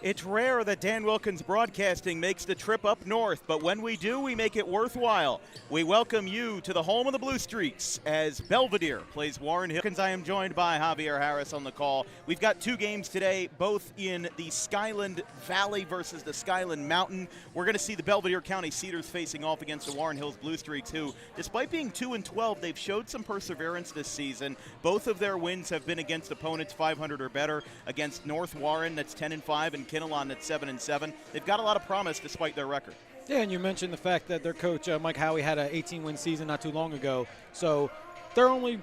It's rare that Dan Wilkins Broadcasting makes the trip up north, but when we do, we make it worthwhile. We welcome you to the home of the Blue Streaks as Belvidere plays Warren Hills. I am joined by Javier Harris on the call. We've got two games today, both in the Skyland Valley versus the Skyland Mountain. We're going to see the Belvidere County Cedars facing off against the Warren Hills Blue Streaks, who, despite being 2-12, they've showed some perseverance this season. Both of their wins have been against opponents 500 or better, against North Warren, that's 10-5, and Kinnelon, that's 7-7. They've got a lot of promise despite their record. Yeah, and you mentioned the fact that their coach, Mike Howie, had an 18-win season not too long ago. So they're only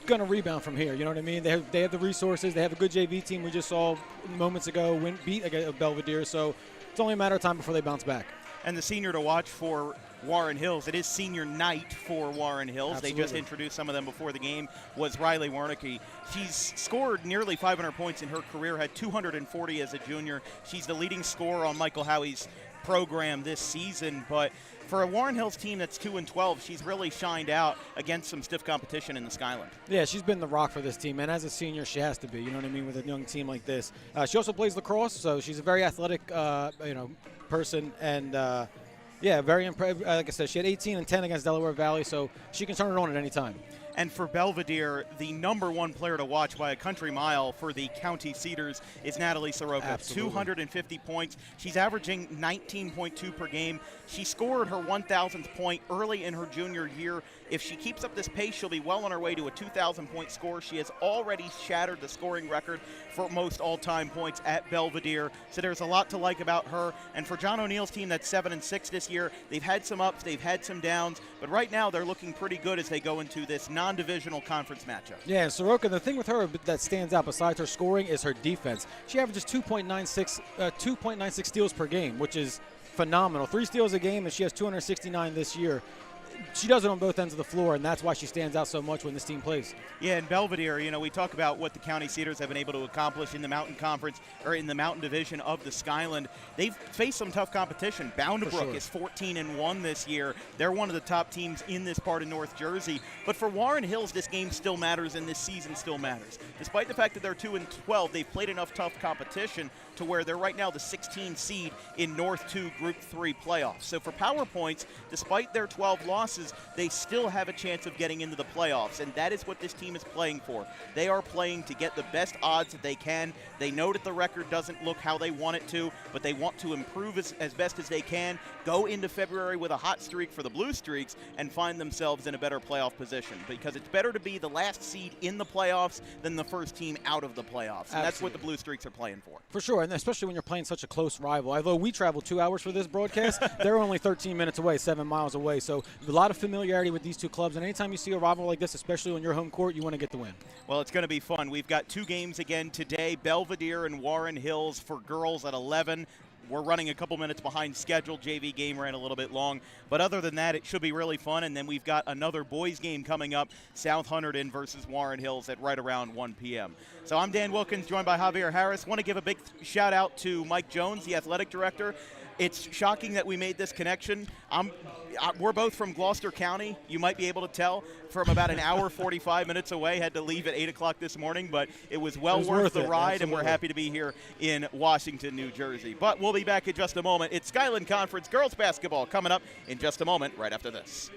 going to rebound from here. You know what I mean? They have the resources. They have a good JV team we just saw moments ago beat Belvidere. So it's only a matter of time before they bounce back. And the senior to watch for Warren Hills, it is senior night for Warren Hills. Absolutely. They just introduced some of them before the game, was Riley Wernicke. She's scored nearly 500 points in her career, had 240 as a junior. She's the leading scorer on Michael Howie's program this season, but for a Warren Hills team that's 2-12, she's really shined out against some stiff competition in the Skyland. Yeah, she's been the rock for this team, and as a senior, she has to be. You know what I mean, with a young team like this. She also plays lacrosse, so she's a very athletic, person, and yeah, very impressive. Like I said, she had 18 and 10 against Delaware Valley, so she can turn it on at any time. And for Belvidere, the #1 player to watch by a country mile for the County Cedars is Natalie Soroka. Absolutely. 250 points. She's averaging 19.2 per game. She scored her 1,000th point early in her junior year. If she keeps up this pace, she'll be well on her way to a 2,000-point score. She has already shattered the scoring record for most all-time points at Belvidere. So there's a lot to like about her. And for John O'Neill's team that's 7-6 this year, they've had some ups, they've had some downs, but right now they're looking pretty good as they go into this non-divisional conference matchup. Yeah, and Soroka, the thing with her that stands out besides her scoring is her defense. She averages 2.96 steals per game, which is phenomenal. 3 steals a game, and she has 269 this year. She does it on both ends of the floor, and that's why she stands out so much when this team plays. Yeah, in Belvidere, we talk about what the County Cedars have been able to accomplish in the Mountain Conference, or in the Mountain Division of the Skyland. They've faced some tough competition. Boundbrook is 14-1 this year. They're one of the top teams in this part of North Jersey. But for Warren Hills, this game still matters, and this season still matters. Despite the fact that they're 2-12, they've played enough tough competition to where they're right now the 16 seed in North 2 Group 3 playoffs. So for power points, despite their 12 losses, they still have a chance of getting into the playoffs, and that is what this team is playing for. They are playing to get the best odds that they can. They know that the record doesn't look how they want it to, but they want to improve as best as they can, go into February with a hot streak for the Blue Streaks, and find themselves in a better playoff position, because it's better to be the last seed in the playoffs than the first team out of the playoffs. And that's what the Blue Streaks are playing for. For sure, and especially when you're playing such a close rival. Although we traveled 2 hours for this broadcast, they're only 13 minutes away, 7 miles away. So a lot of familiarity with these two clubs, and anytime you see a rival like this, especially on your home court, you want to get the win. Well, it's going to be fun. We've got 2 games again today, Belvidere and Warren Hills for girls at 11. We're running a couple minutes behind schedule. JV game ran a little bit long. But other than that, it should be really fun. And then we've got another boys game coming up, South Hunterdon versus Warren Hills at right around 1 p.m. So I'm Dan Wilkins, joined by Javier Harris. Want to give a big shout out to Mike Jones, the athletic director. It's shocking that we made this connection. We're both from Gloucester County. You might be able to tell from about an hour, 45 minutes away. Had to leave at 8 o'clock this morning, but it was well worth the ride, absolutely. And we're happy to be here in Washington, New Jersey. But we'll be back in just a moment. It's Skyland Conference girls basketball coming up in just a moment right after this.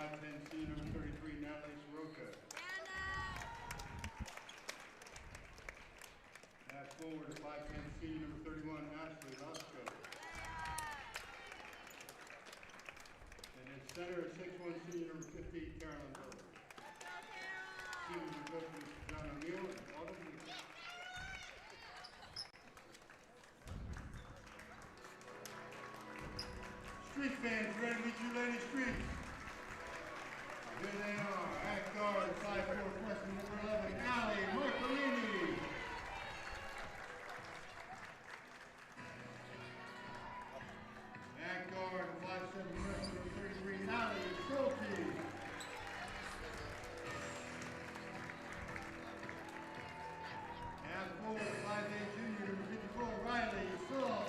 5'10", senior number 33, Natalie Soroka. Pass forward to 5'10", senior number 31, Ashley Roscoe. And then center at 6'1", senior number 50, Carolyn Burke. Team will go to John O'Neill and Autumn Lee. Street fans, ready to meet you, Lady Streets. Here they are, at guard, 5'4", freshman number 11, Allie Marcolini. At guard, 5'7", freshman number 33, Allie Schulte. At forward, 5'8", junior number 54, Riley Saul.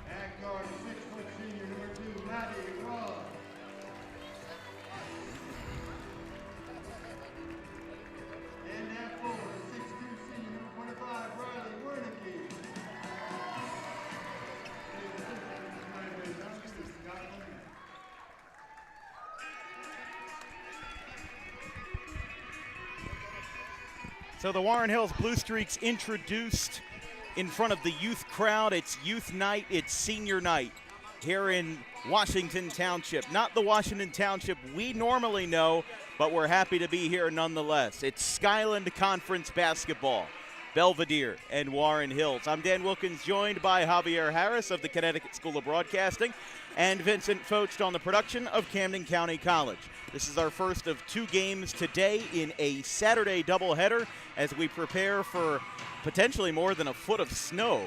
At guard, 6-foot senior number 2, Maddie Ross. And at forward, 6'2", senior number 25, Riley Wernicke. So the Warren Hills Blue Streaks introduced in front of the youth crowd. It's youth night, it's senior night here in Washington Township. Not the Washington Township we normally know, but we're happy to be here nonetheless. It's Skyland Conference basketball, Belvidere and Warren Hills. I'm Dan Wilkins, joined by Javier Harris of the Connecticut School of Broadcasting and Vincent Focht on the production of Camden County College. This is our first of 2 games today in a Saturday doubleheader as we prepare for potentially more than a foot of snow,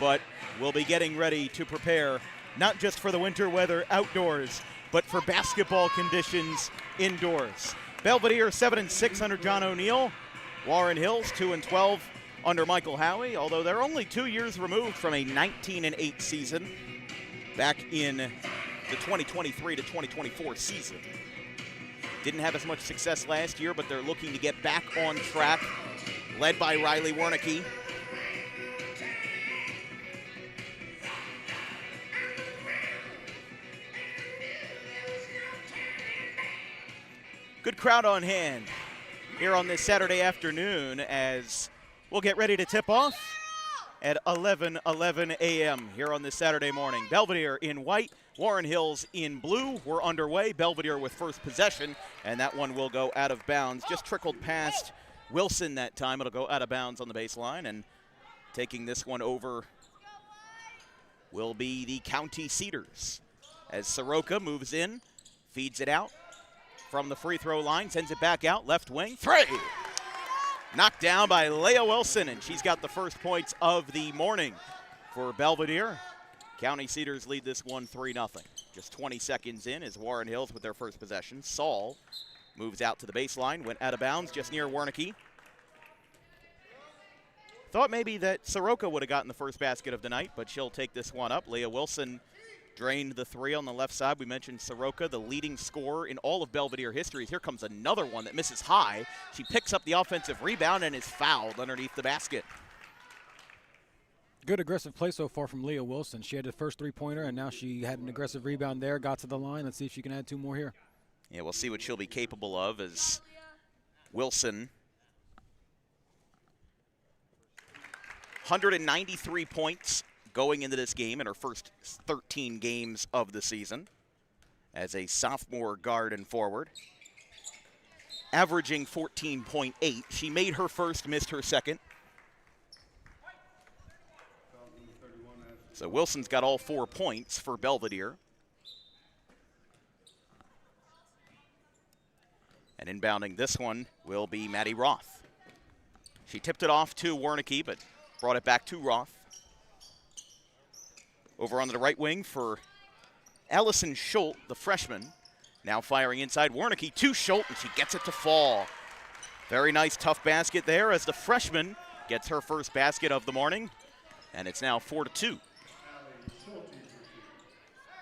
but we'll be getting ready to prepare not just for the winter weather outdoors, but for basketball conditions indoors. Belvidere 7-6 under John O'Neill. Warren Hills 2-12 under Michael Howie, although they're only 2 years removed from a 19-8 season back in the 2023 to 2024 season. Didn't have as much success last year, but they're looking to get back on track, led by Riley Wernicke. Good crowd on hand here on this Saturday afternoon as we'll get ready to tip off at 11:11 a.m. here on this Saturday morning. Belvidere in white, Warren Hills in blue. We're underway. Belvidere with first possession, and that one will go out of bounds. Just trickled past Wilson that time. It'll go out of bounds on the baseline, and taking this one over will be the County Cedars as Soroka moves in, feeds it out from the free throw line, sends it back out, left wing, 3! Knocked down by Leah Wilson, and she's got the first points of the morning for Belvidere. County Cedars lead this one 3-0. Just 20 seconds in is Warren Hills with their first possession. Saul moves out to the baseline, went out of bounds just near Wernicke. Thought maybe that Soroka would have gotten the first basket of the night, but she'll take this one up. Leah Wilson drained the 3 on the left side. We mentioned Soroka, the leading scorer in all of Belvidere history. Here comes another one that misses high. She picks up the offensive rebound and is fouled underneath the basket. Good aggressive play so far from Leah Wilson. She had the first 3-pointer, and now she had an aggressive rebound there, got to the line. Let's see if she can add 2 more here. Yeah, we'll see what she'll be capable of as Wilson, 193 points going into this game in her first 13 games of the season as a sophomore guard and forward. Averaging 14.8. She made her first, missed her second. So Wilson's got all 4 points for Belvidere. And inbounding this one will be Maddie Roth. She tipped it off to Wernicke, but brought it back to Roth. Over on the right wing for Allison Schultz, the freshman. Now firing inside Wernicke to Schultz, and she gets it to fall. Very nice, tough basket there as the freshman gets her first basket of the morning. And it's now 4-2.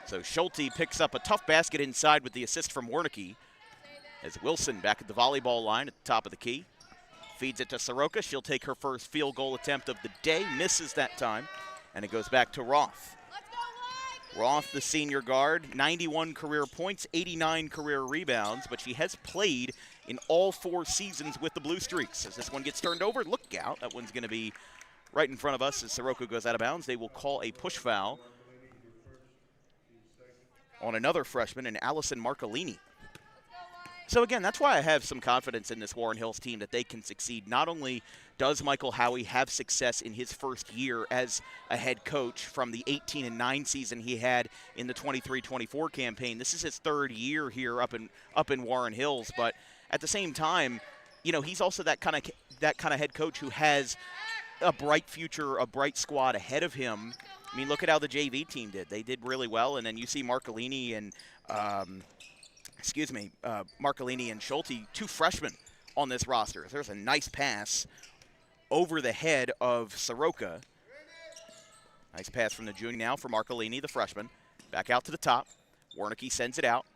So Schulte picks up a tough basket inside with the assist from Wernicke. As Wilson back at the volleyball line at the top of the key. Feeds it to Soroka. She'll take her first field goal attempt of the day. Misses that time. And it goes back to Roth. Roth, the senior guard, 91 career points, 89 career rebounds, but she has played in all 4 seasons with the Blue Streaks. As this one gets turned over, look out. That one's going to be right in front of us as Sirocco goes out of bounds. They will call a push foul on another freshman, and Allison Marcolini. So again, that's why I have some confidence in this Warren Hills team that they can succeed. Not only does Michael Howie have success in his first year as a head coach from the 18-9 season he had in the 23-24 campaign. This is his 3rd year here up in Warren Hills, but at the same time, you know, he's also that kind of head coach who has a bright future, a bright squad ahead of him. I mean, look at how the JV team did. They did really well, and then you see Marcolini and Marcolini and Schulte, 2 freshmen on this roster. There's a nice pass over the head of Sirocco. Nice pass from the junior now for Marcolini, the freshman. Back out to the top. Wernicke sends it out.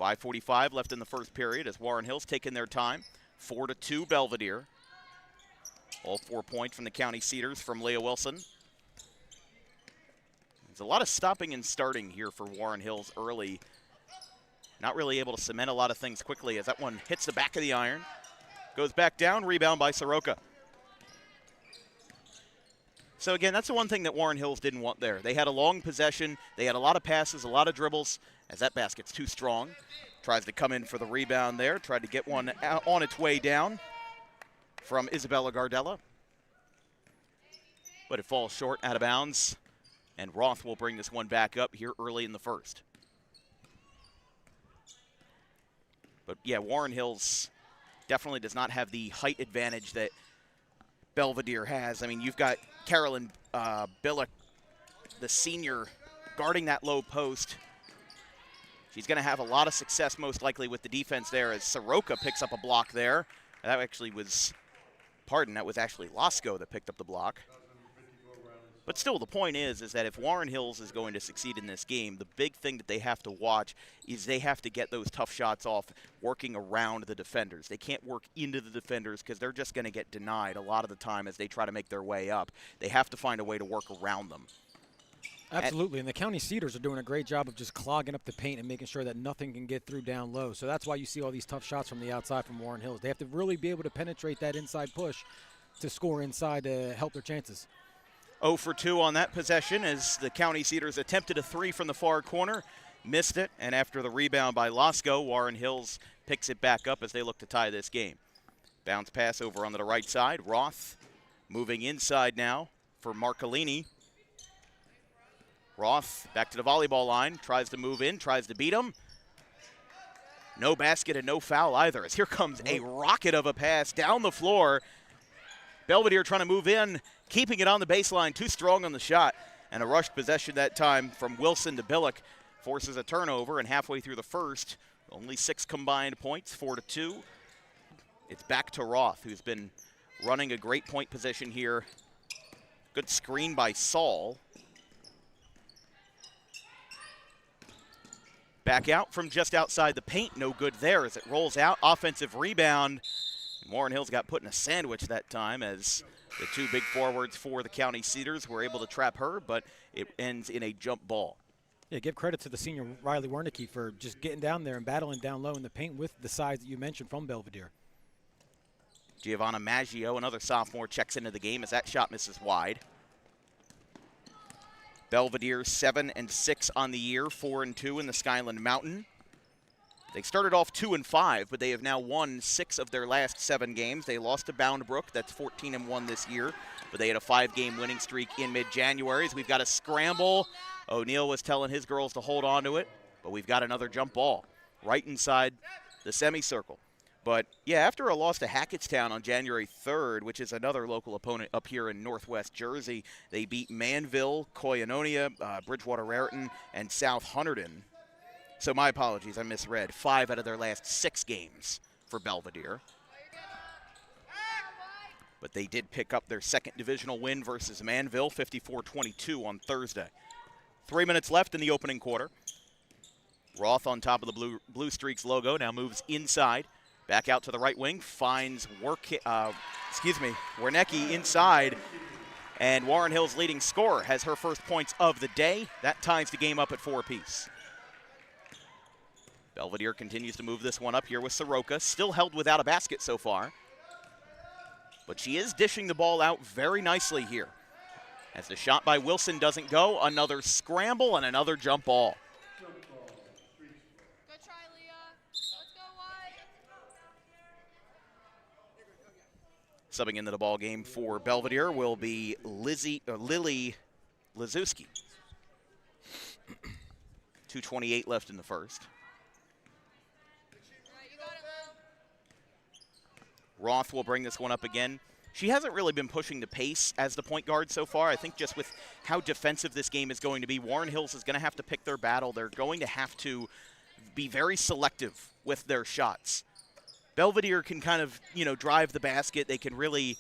5:45 left in the first period as Warren Hills taking their time. 4-2 Belvidere. All 4 points from the County Cedars from Leah Wilson. There's a lot of stopping and starting here for Warren Hills early. Not really able to cement a lot of things quickly as that one hits the back of the iron. Goes back down, rebound by Sirocco. So again, that's the one thing that Warren Hills didn't want there. They had a long possession. They had a lot of passes, a lot of dribbles. As that basket's too strong. Tries to come in for the rebound there. Tried to get one on its way down from Isabella Gardella. But it falls short, out of bounds. And Roth will bring this one back up here early in the first. But yeah, Warren Hills definitely does not have the height advantage that Belvidere has. I mean, you've got Carolyn Billick, the senior, guarding that low post. She's going to have a lot of success most likely with the defense there as Sirocco picks up a block there. That actually was, that was actually Lasco that picked up the block. But still, the point is that if Warren Hills is going to succeed in this game, the big thing that they have to watch is they have to get those tough shots off working around the defenders. They can't work into the defenders because they're just going to get denied a lot of the time as they try to make their way up. They have to find a way to work around them. Absolutely, and the County Cedars are doing a great job of just clogging up the paint and making sure that nothing can get through down low. So that's why you see all these tough shots from the outside from Warren Hills. They have to really be able to penetrate that inside push to score inside to help their chances. 0 for 2 on that possession as the County Cedars attempted a 3 from the far corner, missed it, and after the rebound by Lasco, Warren Hills picks it back up as they look to tie this game. Bounce pass over onto the right side. Roth moving inside now for Marcolini. Roth back to the volleyball line, tries to move in, tries to beat him. No basket and no foul either as here comes a rocket of a pass down the floor. Belvidere trying to move in, keeping it on the baseline, too strong on the shot. And a rushed possession that time from Wilson to Billick forces a turnover, and halfway through the first, only 6 combined points, 4-2. It's back to Roth, who's been running a great point position here. Good screen by Saul. Back out from just outside the paint, no good there as it rolls out. Offensive rebound. Warren Hills got put in a sandwich that time as the 2 big forwards for the County Cedars were able to trap her, but it ends in a jump ball. Yeah, give credit to the senior Riley Wernicke for just getting down there and battling down low in the paint with the size that you mentioned from Belvidere. Giovanna Maggio, another sophomore, checks into the game as that shot misses wide. Belvidere 7-6 on the year, 4-2 in the Skyland Mountain. They started off 2-5, but they have now won 6 of their last 7 games. They lost to Bound Brook, that's 14-1 this year, but they had a 5-game winning streak in mid-January. We've got a scramble. O'Neill was telling his girls to hold on to it, but we've got another jump ball right inside the semicircle. But yeah, after a loss to Hackettstown on January 3rd, which is another local opponent up here in Northwest Jersey, they beat Manville, Koinonia, Bridgewater Raritan, and South Hunterdon. So my apologies, I misread. 5 out of their last 6 games for Belvidere. But they did pick up their 2nd divisional win versus Manville, 54-22 on Thursday. 3 minutes left in the opening quarter. Roth on top of the Blue Streaks logo now moves inside. Back out to the right wing, finds Wernicke inside. And Warren Hills' leading scorer has her first points of the day. That ties the game up at 4 apiece. Belvidere continues to move this one up here with Soroka, still held without a basket so far. But she is dishing the ball out very nicely here. As the shot by Wilson doesn't go, another scramble and another jump ball. Good try, Leah. Let's go wide. Subbing into the ball game for Belvidere will be Lily Lazewski. 2:28 left in the first. You got it, Lil. Roth will bring this one up again. She hasn't really been pushing the pace as the point guard so far. I think just with how defensive this game is going to be, Warren Hills is going to have to pick their battle. They're going to have to be very selective with their shots. Belvidere can kind of, drive the basket. They can really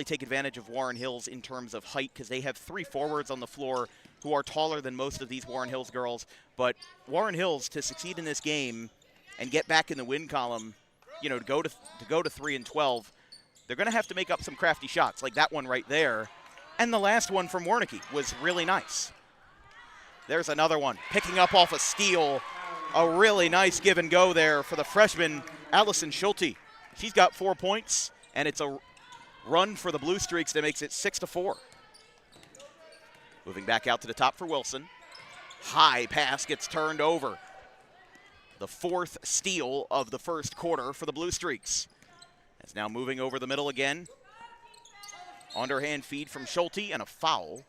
take advantage of Warren Hills in terms of height because they have 3 forwards on the floor who are taller than most of these Warren Hills girls. But Warren Hills, to succeed in this game and get back in the win column, to go to 3-12, they're going to have to make up some crafty shots like that one right there. And the last one from Wernicke was really nice. There's another one, picking up off a steal. A really nice give and go there for the freshman, Allison Schulte. She's got 4 points, and it's a run for the Blue Streaks that makes it 6-4. Moving back out to the top for Wilson. High pass gets turned over. The 4th steal of the first quarter for the Blue Streaks. It's now moving over the middle again. Underhand feed from Schulte and a foul.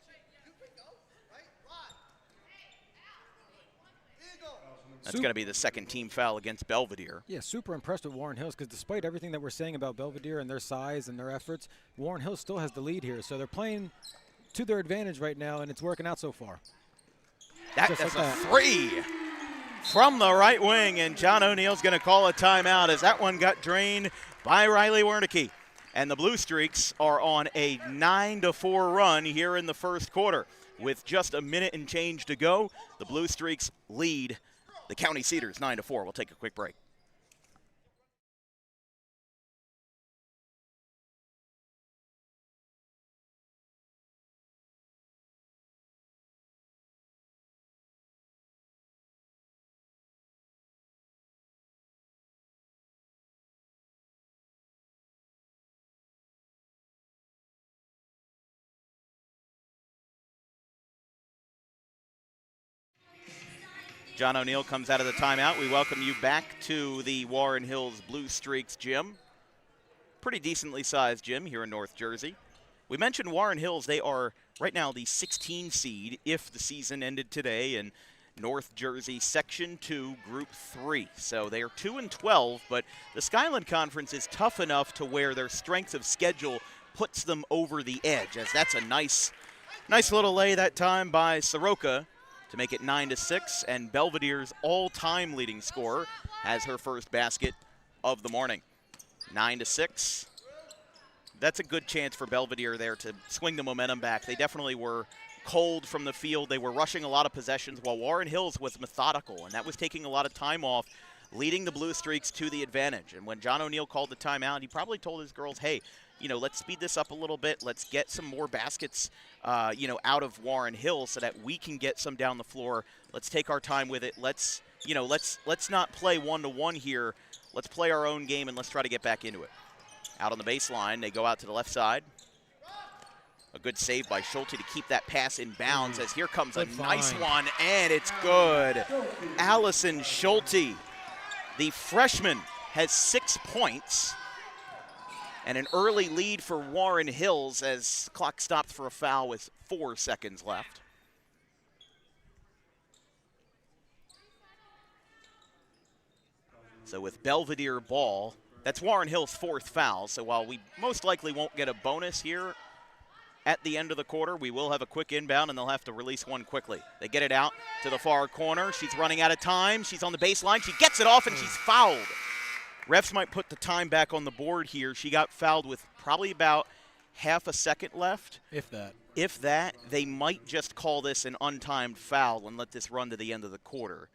That's going to be the second team foul against Belvidere. Yeah, super impressed with Warren Hills because despite everything that we're saying about Belvidere and their size and their efforts, Warren Hills still has the lead here. So they're playing to their advantage right now, and it's working out so far. That's a 3 from the right wing, and John O'Neill's going to call a timeout as that one got drained by Riley Wernicke. And the Blue Streaks are on a 9-4 run here in the first quarter. With just a minute and change to go, the Blue Streaks lead the County Cedars 9-4. We'll take a quick break. John O'Neill comes out of the timeout. We welcome you back to the Warren Hills Blue Streaks gym. Pretty decently sized gym here in North Jersey. We mentioned Warren Hills. They are right now the 16 seed if the season ended today in North Jersey Section 2, Group 3. So they are 2-12, but the Skyland Conference is tough enough to where their strength of schedule puts them over the edge, as that's a nice little lay that time by Soroka to make it 9-6, and Belvidere's all-time leading scorer has her first basket of the morning. 9-6. That's a good chance for Belvidere there to swing the momentum back. They definitely were cold from the field. They were rushing a lot of possessions while Warren Hills was methodical, and that was taking a lot of time off, leading the Blue Streaks to the advantage. And when John O'Neill called the timeout, he probably told his girls, hey, let's speed this up a little bit. Let's get some more baskets, out of Warren Hills so that we can get some down the floor. Let's take our time with it. Let's not play one-to-one here. Let's play our own game and let's try to get back into it. Out on the baseline, they go out to the left side. A good save by Schulte to keep that pass in bounds as here comes a nice one, and it's good. Allison Schulte, the freshman, has 6 points. And an early lead for Warren Hills as the clock stopped for a foul with 4 seconds left. So with Belvidere ball, that's Warren Hills' 4th foul. So while we most likely won't get a bonus here at the end of the quarter, we will have a quick inbound, and they'll have to release one quickly. They get it out to the far corner. She's running out of time. She's on the baseline. She gets it off, and she's fouled. Refs might put the time back on the board here. She got fouled with probably about half a second left. If that. If that, they might just call this an untimed foul and let this run to the end of the quarter.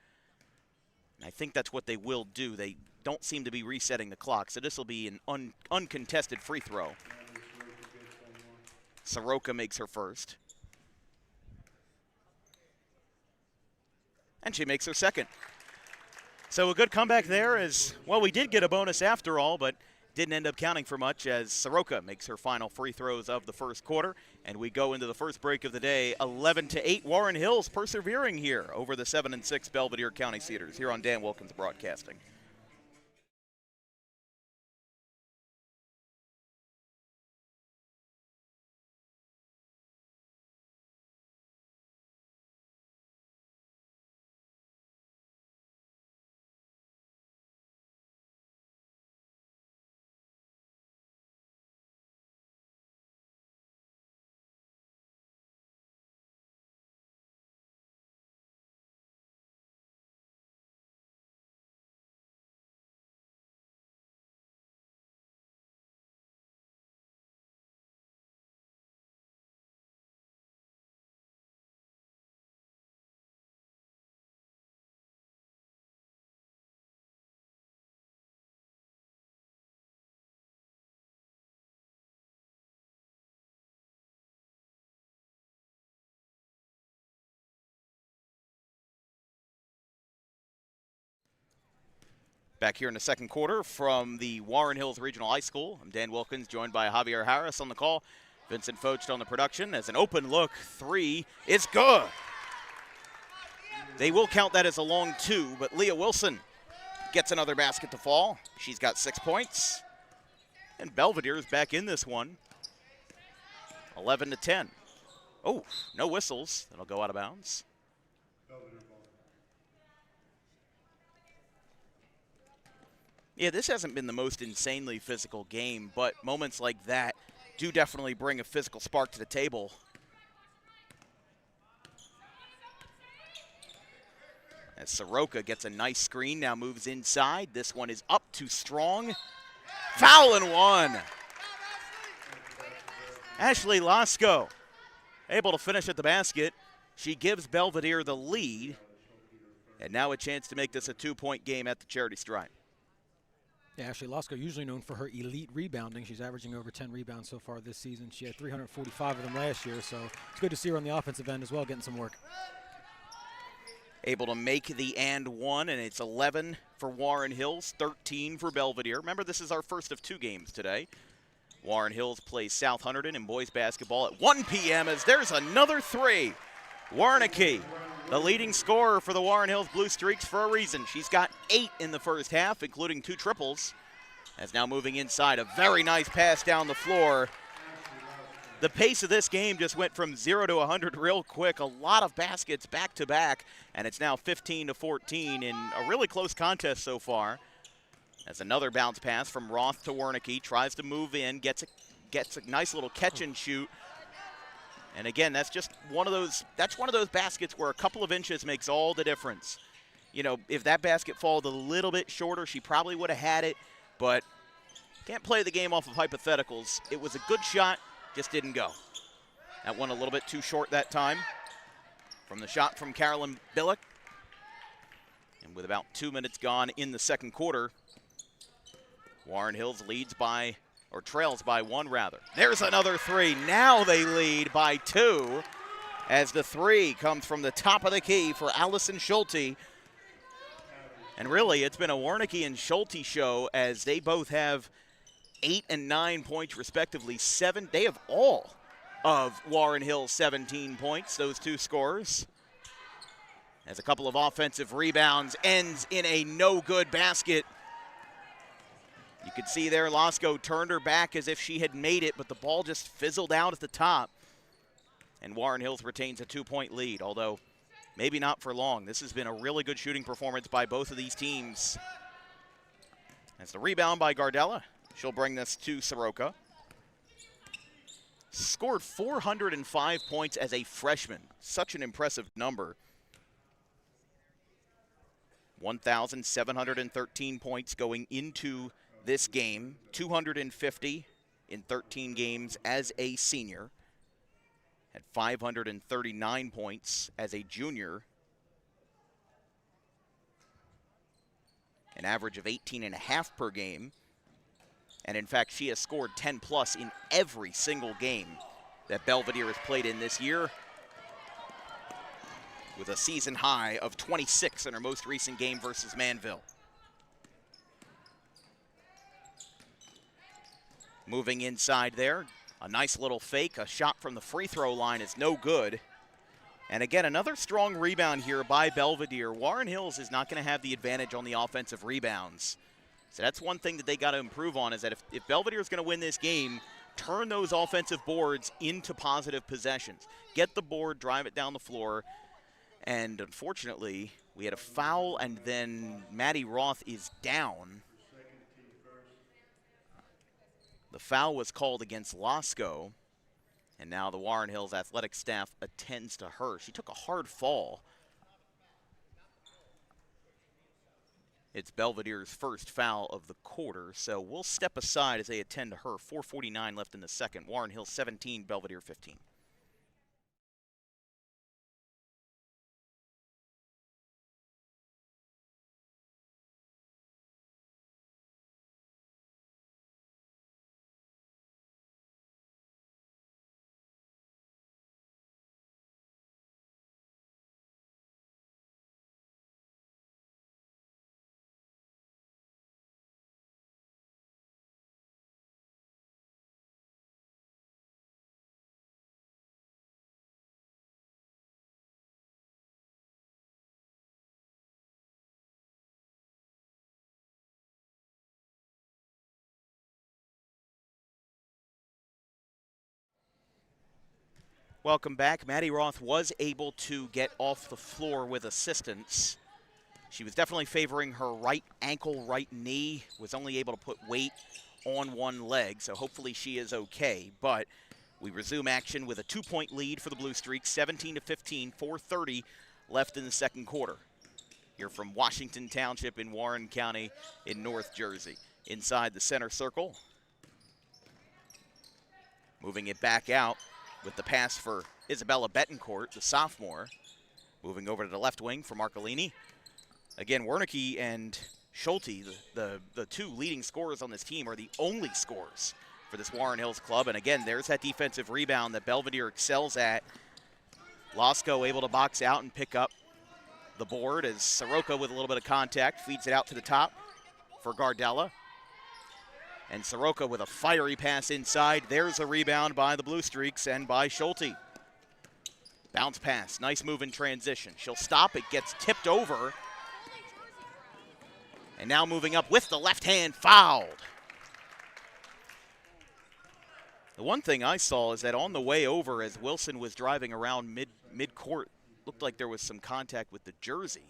And I think that's what they will do. They don't seem to be resetting the clock, so this will be an uncontested free throw. Soroka makes her first. And she makes her second. So a good comeback there as, well, we did get a bonus after all, but didn't end up counting for much as Soroka makes her final free throws of the first quarter. And we go into the first break of the day, 11-8. Warren Hills persevering here over the 7-6 Belvidere County Cedars here on Dan Wilkins Broadcasting. Back here in the second quarter from the Warren Hills Regional High School. I'm Dan Wilkins, joined by Javier Harris on the call. Vincent Focht on the production as an open look three is good. They will count that as a long two, but Leah Wilson gets another basket to fall. She's got 6 points. And Belvidere is back in this one. 11-10. Oh, no whistles. That'll go out of bounds. Yeah, this hasn't been the most insanely physical game, but moments like that do definitely bring a physical spark to the table. As Soroka gets a nice screen, now moves inside. This one is up too strong. Foul and one. Ashley Lasco able to finish at the basket. She gives Belvidere the lead. And now a chance to make this a 2-point game at the charity stripe. Yeah, Ashley Lasco, usually known for her elite rebounding. She's averaging over 10 rebounds so far this season. She had 345 of them last year, so it's good to see her on the offensive end as well, getting some work. Able to make the and one, and it's 11 for Warren Hills, 13 for Belvidere. Remember, this is our first of 2 games today. Warren Hills plays South Hunterdon in boys basketball at 1 p.m. as there's another three. Warnicki, the leading scorer for the Warren Hills Blue Streaks for a reason. She's got 8 in the first half, including 2 triples. As now moving inside, a very nice pass down the floor. The pace of this game just went from 0 to 100 real quick. A lot of baskets back to back, and it's now 15-14 in a really close contest so far. As another bounce pass from Roth to Warnicki, tries to move in, gets a nice little catch and shoot. And again, that's just one of those baskets where a couple of inches makes all the difference. You know, if that basket falls a little bit shorter, she probably would have had it, but can't play the game off of hypotheticals. It was a good shot, just didn't go. That one a little bit too short that time. From the shot from Carolyn Billick. And with about 2 minutes gone in the second quarter, Warren Hills trails by 1 rather. There's another three. Now they lead by 2 as the three comes from the top of the key for Allison Schulte. And really, it's been a Warnicki and Schulte show as they both have 8 and 9 points respectively. They have all of Warren Hills 17 points, those 2 scorers. As a couple of offensive rebounds ends in a no-good basket. You could see there Lasco turned her back as if she had made it, but the ball just fizzled out at the top. And Warren Hills retains a 2-point lead, although maybe not for long. This has been a really good shooting performance by both of these teams. That's the rebound by Gardella. She'll bring this to Soroka. Scored 405 points as a freshman. Such an impressive number. 1,713 points going into this game, 250 in 13 games as a senior. Had 539 points as a junior. An average of 18.5 per game. And in fact, she has scored 10 plus in every single game that Belvidere has played in this year, with a season high of 26 in her most recent game versus Manville. Moving inside there, a nice little fake. A shot from the free throw line is no good. And again, another strong rebound here by Belvidere. Warren Hills is not going to have the advantage on the offensive rebounds. So that's one thing that they got to improve on, is that if Belvidere is going to win this game, turn those offensive boards into positive possessions. Get the board, drive it down the floor. And unfortunately, we had a foul, and then Maddie Roth is down. The foul was called against Losco, and now the Warren Hills athletic staff attends to her. She took a hard fall. It's Belvidere's first foul of the quarter, so we'll step aside as they attend to her. 4:49 left in the second. Warren Hills 17, Belvidere 15. Welcome back. Maddie Roth was able to get off the floor with assistance. She was definitely favoring her right ankle, right knee, was only able to put weight on one leg, so hopefully she is okay. But we resume action with a 2-point lead for the Blue Streaks, 17-15, 4:30 left in the second quarter. Here from Washington Township in Warren County in North Jersey. Inside the center circle. Moving it back out with the pass for Isabella Betancourt, the sophomore. Moving over to the left wing for Marcolini. Again, Wernicke and Schulte, the two leading scorers on this team, are the only scorers for this Warren Hills club. And again, there's that defensive rebound that Belvidere excels at. Losco able to box out and pick up the board as Soroka with a little bit of contact feeds it out to the top for Gardella. And Soroka with a fiery pass inside. There's a rebound by the Blue Streaks and by Schulte. Bounce pass, nice move in transition. She'll stop, it gets tipped over. And now moving up with the left hand, fouled. The one thing I saw is that on the way over, as Wilson was driving around mid-court, looked like there was some contact with the jersey.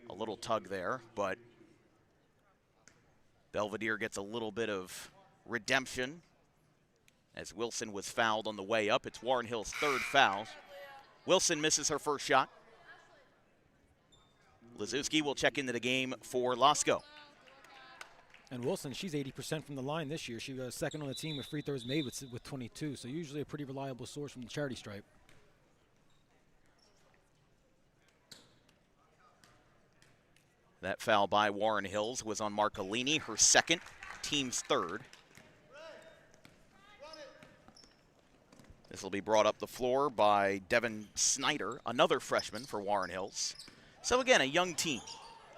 A little tug there, but Belvidere gets a little bit of redemption as Wilson was fouled on the way up. It's Warren Hill's third foul. Wilson misses her first shot. Liszewski will check into the game for Losco. And Wilson, she's 80% from the line this year. She was second on the team with free throws made with 22, so usually a pretty reliable source from the charity stripe. That foul by Warren Hills was on Marcolini, her second, team's third. This will be brought up the floor by Devin Snyder, another freshman for Warren Hills. So again, a young team.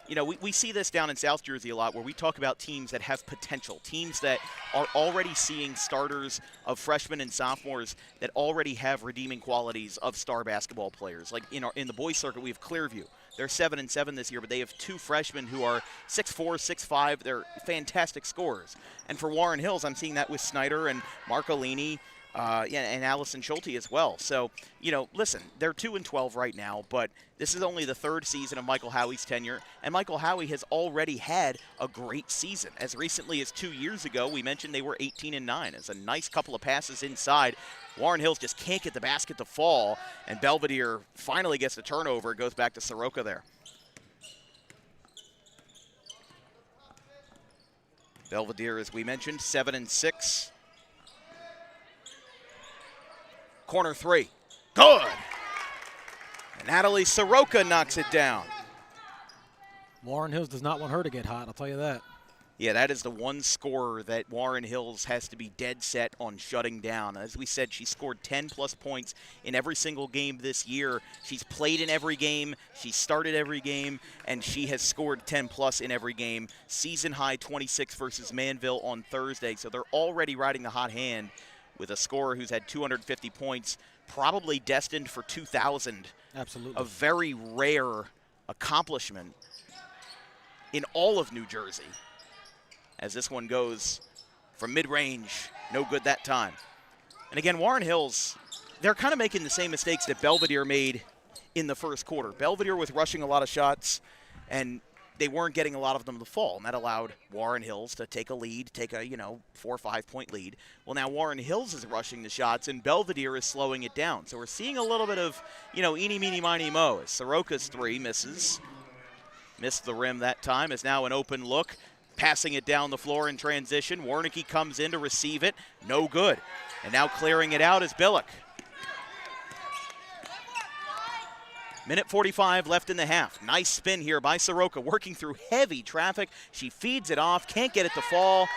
You know, we see this down in South Jersey a lot, where we talk about teams that have potential, teams that are already seeing starters of freshmen and sophomores that already have redeeming qualities of star basketball players. Like in the boys circuit, we have Clearview. They're 7-7 this year, but they have two freshmen who are 6'4", 6'5". They're fantastic scorers. And for Warren Hills, I'm seeing that with Snyder and Marcolini, and Allison Schulte as well. So, you know, listen, they're 2-12 right now, but this is only the third season of Michael Howie's tenure, and Michael Howie has already had a great season. As recently as 2 years ago, we mentioned they were 18-9. It's a nice couple of passes inside. Warren Hills just can't get the basket to fall, and Belvidere finally gets the turnover. It goes back to Soroka there. Belvidere, as we mentioned, 7-6. Corner three, good. And Natalie Soroka knocks it down. Warren Hills does not want her to get hot, I'll tell you that. Yeah, that is the one scorer that Warren Hills has to be dead set on shutting down. As we said, she scored 10-plus points in every single game this year. She's played in every game, she started every game, and she has scored 10-plus in every game. Season high 26 versus Manville on Thursday, so they're already riding the hot hand with a scorer who's had 250 points, probably destined for 2,000. Absolutely. A very rare accomplishment in all of New Jersey. As this one goes from mid-range, no good that time. And again, Warren Hills, they're kind of making the same mistakes that Belvidere made in the first quarter. Belvidere was rushing a lot of shots, and they weren't getting a lot of them to fall, and that allowed Warren Hills to take a lead, take a 4 or 5 point lead. Well, now Warren Hills is rushing the shots, and Belvidere is slowing it down. So we're seeing a little bit of, eeny, meeny, miny, mo. Soroka's three misses. Missed the rim that time. Is now an open look. Passing it down the floor in transition. Warnicki comes in to receive it. No good. And now clearing it out is Billick. Minute 45 left in the half. Nice spin here by Soroka, working through heavy traffic. She feeds it off, can't get it to fall.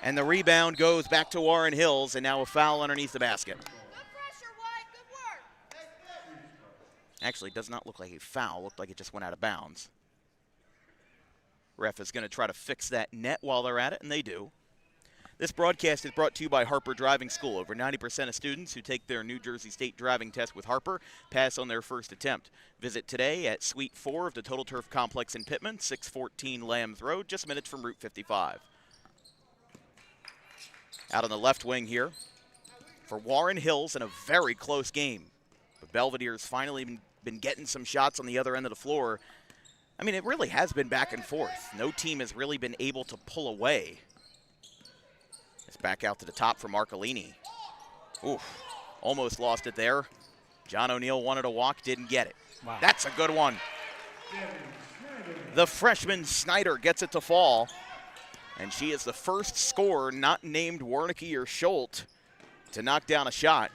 And the rebound goes back to Warren Hills, and now a foul underneath the basket. Actually, it does not look like a foul. Looked like it just went out of bounds. Ref is going to try to fix that net while they're at it, and they do. This broadcast is brought to you by Harper Driving School. Over 90% of students who take their New Jersey State driving test with Harper pass on their first attempt. Visit today at Suite 4 of the Total Turf Complex in Pittman, 614 Lambs Road, just minutes from Route 55. Out on the left wing here for Warren Hills in a very close game. But Belvidere's finally been getting some shots on the other end of the floor. I mean, it really has been back and forth. No team has really been able to pull away. It's back out to the top for Marcolini. Oof, almost lost it there. John O'Neill wanted to walk, didn't get it. Wow. That's a good one. The freshman Snyder gets it to fall. And she is the first scorer not named Wernicke or Schultz to knock down a shot.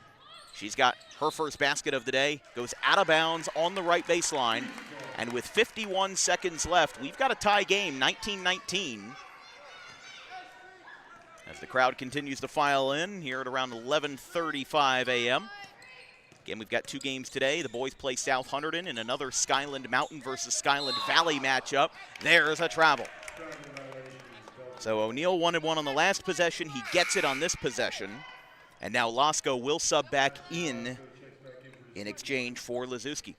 She's got her first basket of the day, goes out of bounds on the right baseline. And with 51 seconds left, we've got a tie game, 19-19. As the crowd continues to file in here at around 11:35 a.m. Again, we've got two games today. The boys play South Hunterdon in another Skyland Mountain versus Skyland Valley matchup. There's a travel. So O'Neill wanted one on the last possession. He gets it on this possession. And now Lasko will sub back in exchange for Liszewski.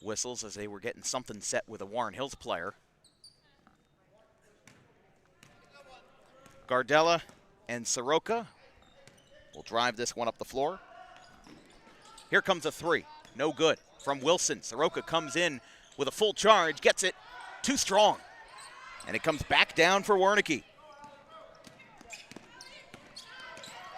Whistles as they were getting something set with a Warren Hills player. Gardella and Soroka will drive this one up the floor. Here comes a three. No good from Wilson. Soroka comes in with a full charge, gets it too strong. And it comes back down for Wernicke.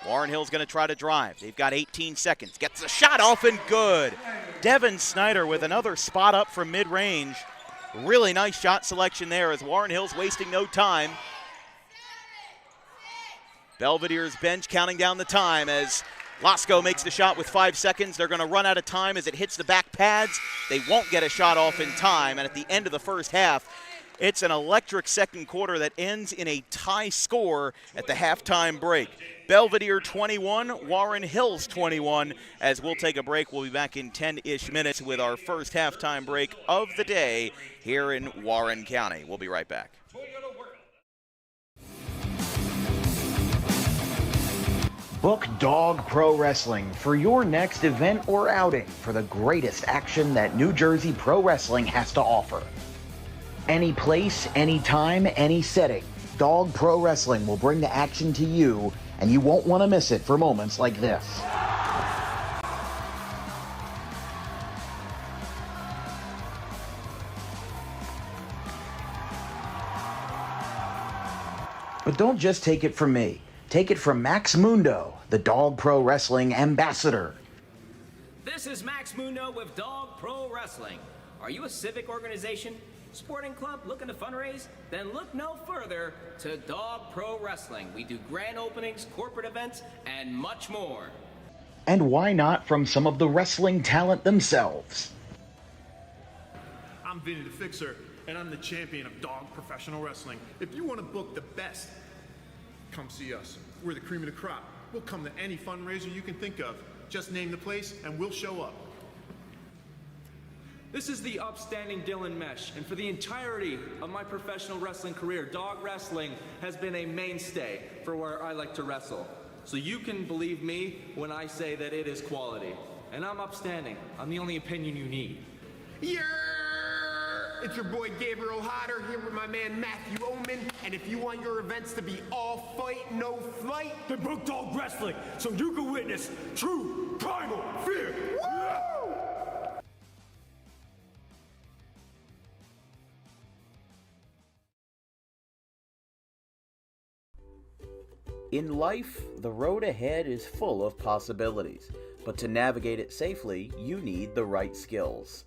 Warren Hill's going to try to drive. They've got 18 seconds. Gets the shot off and good. Devin Snyder with another spot up from mid-range. Really nice shot selection there as Warren Hill's wasting no time. Belvidere's bench counting down the time as Lasko makes the shot with 5 seconds. They're going to run out of time as it hits the back pads. They won't get a shot off in time. And at the end of the first half, it's an electric second quarter that ends in a tie score at the halftime break. Belvidere 21, Warren Hills 21. As we'll take a break, we'll be back in 10-ish minutes with our first halftime break of the day here in Warren County. We'll be right back. Book Dog Pro Wrestling for your next event or outing for the greatest action that New Jersey Pro Wrestling has to offer. Any place, any time, any setting, Dog Pro Wrestling will bring the action to you, and you won't want to miss it for moments like this. But don't just take it from me. Take it from Max Mundo, the Dog Pro Wrestling ambassador. This is Max Mundo with Dog Pro Wrestling. Are you a civic organization, sporting club looking to fundraise? Then look no further to Dog Pro Wrestling. We do grand openings, corporate events, and much more. And why not from some of the wrestling talent themselves? I'm Vinny the Fixer, and I'm the champion of dog professional wrestling. If you want to book the best, come see us. We're the cream of the crop. We'll come to any fundraiser you can think of. Just name the place, and we'll show up. This is the upstanding Dylan Mesh, and for the entirety of my professional wrestling career, dog wrestling has been a mainstay for where I like to wrestle. So you can believe me when I say that it is quality. And I'm upstanding. I'm the only opinion you need. Yeah! It's your boy Gabriel Hodder here with my man Matthew Oman, and if you want your events to be all fight, no flight, then book Dog Wrestling so you can witness true primal fear. Woo! In life, the road ahead is full of possibilities, but to navigate it safely, you need the right skills.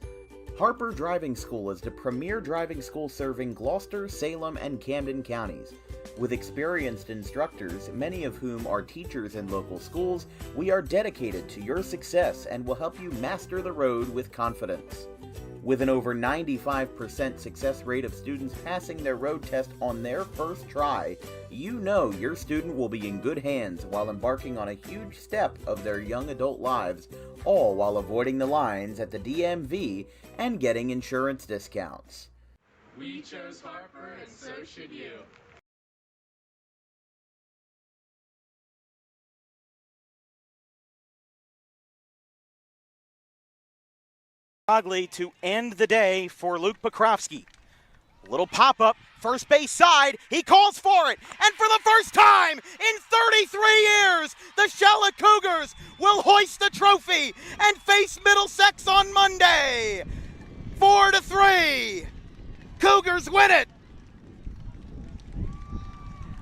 Harper Driving School is the premier driving school serving Gloucester, Salem, and Camden counties. With experienced instructors, many of whom are teachers in local schools, we are dedicated to your success and will help you master the road with confidence. With an over 95% success rate of students passing their road test on their first try, you know your student will be in good hands while embarking on a huge step of their young adult lives, all while avoiding the lines at the DMV and getting insurance discounts. We chose Harper, and so should you. To end the day for Luke Pokrovsky. Little pop-up, first base side, he calls for it, and for the first time in 33 years, the Shella Cougars will hoist the trophy and face Middlesex on Monday. 4-3, Cougars win it.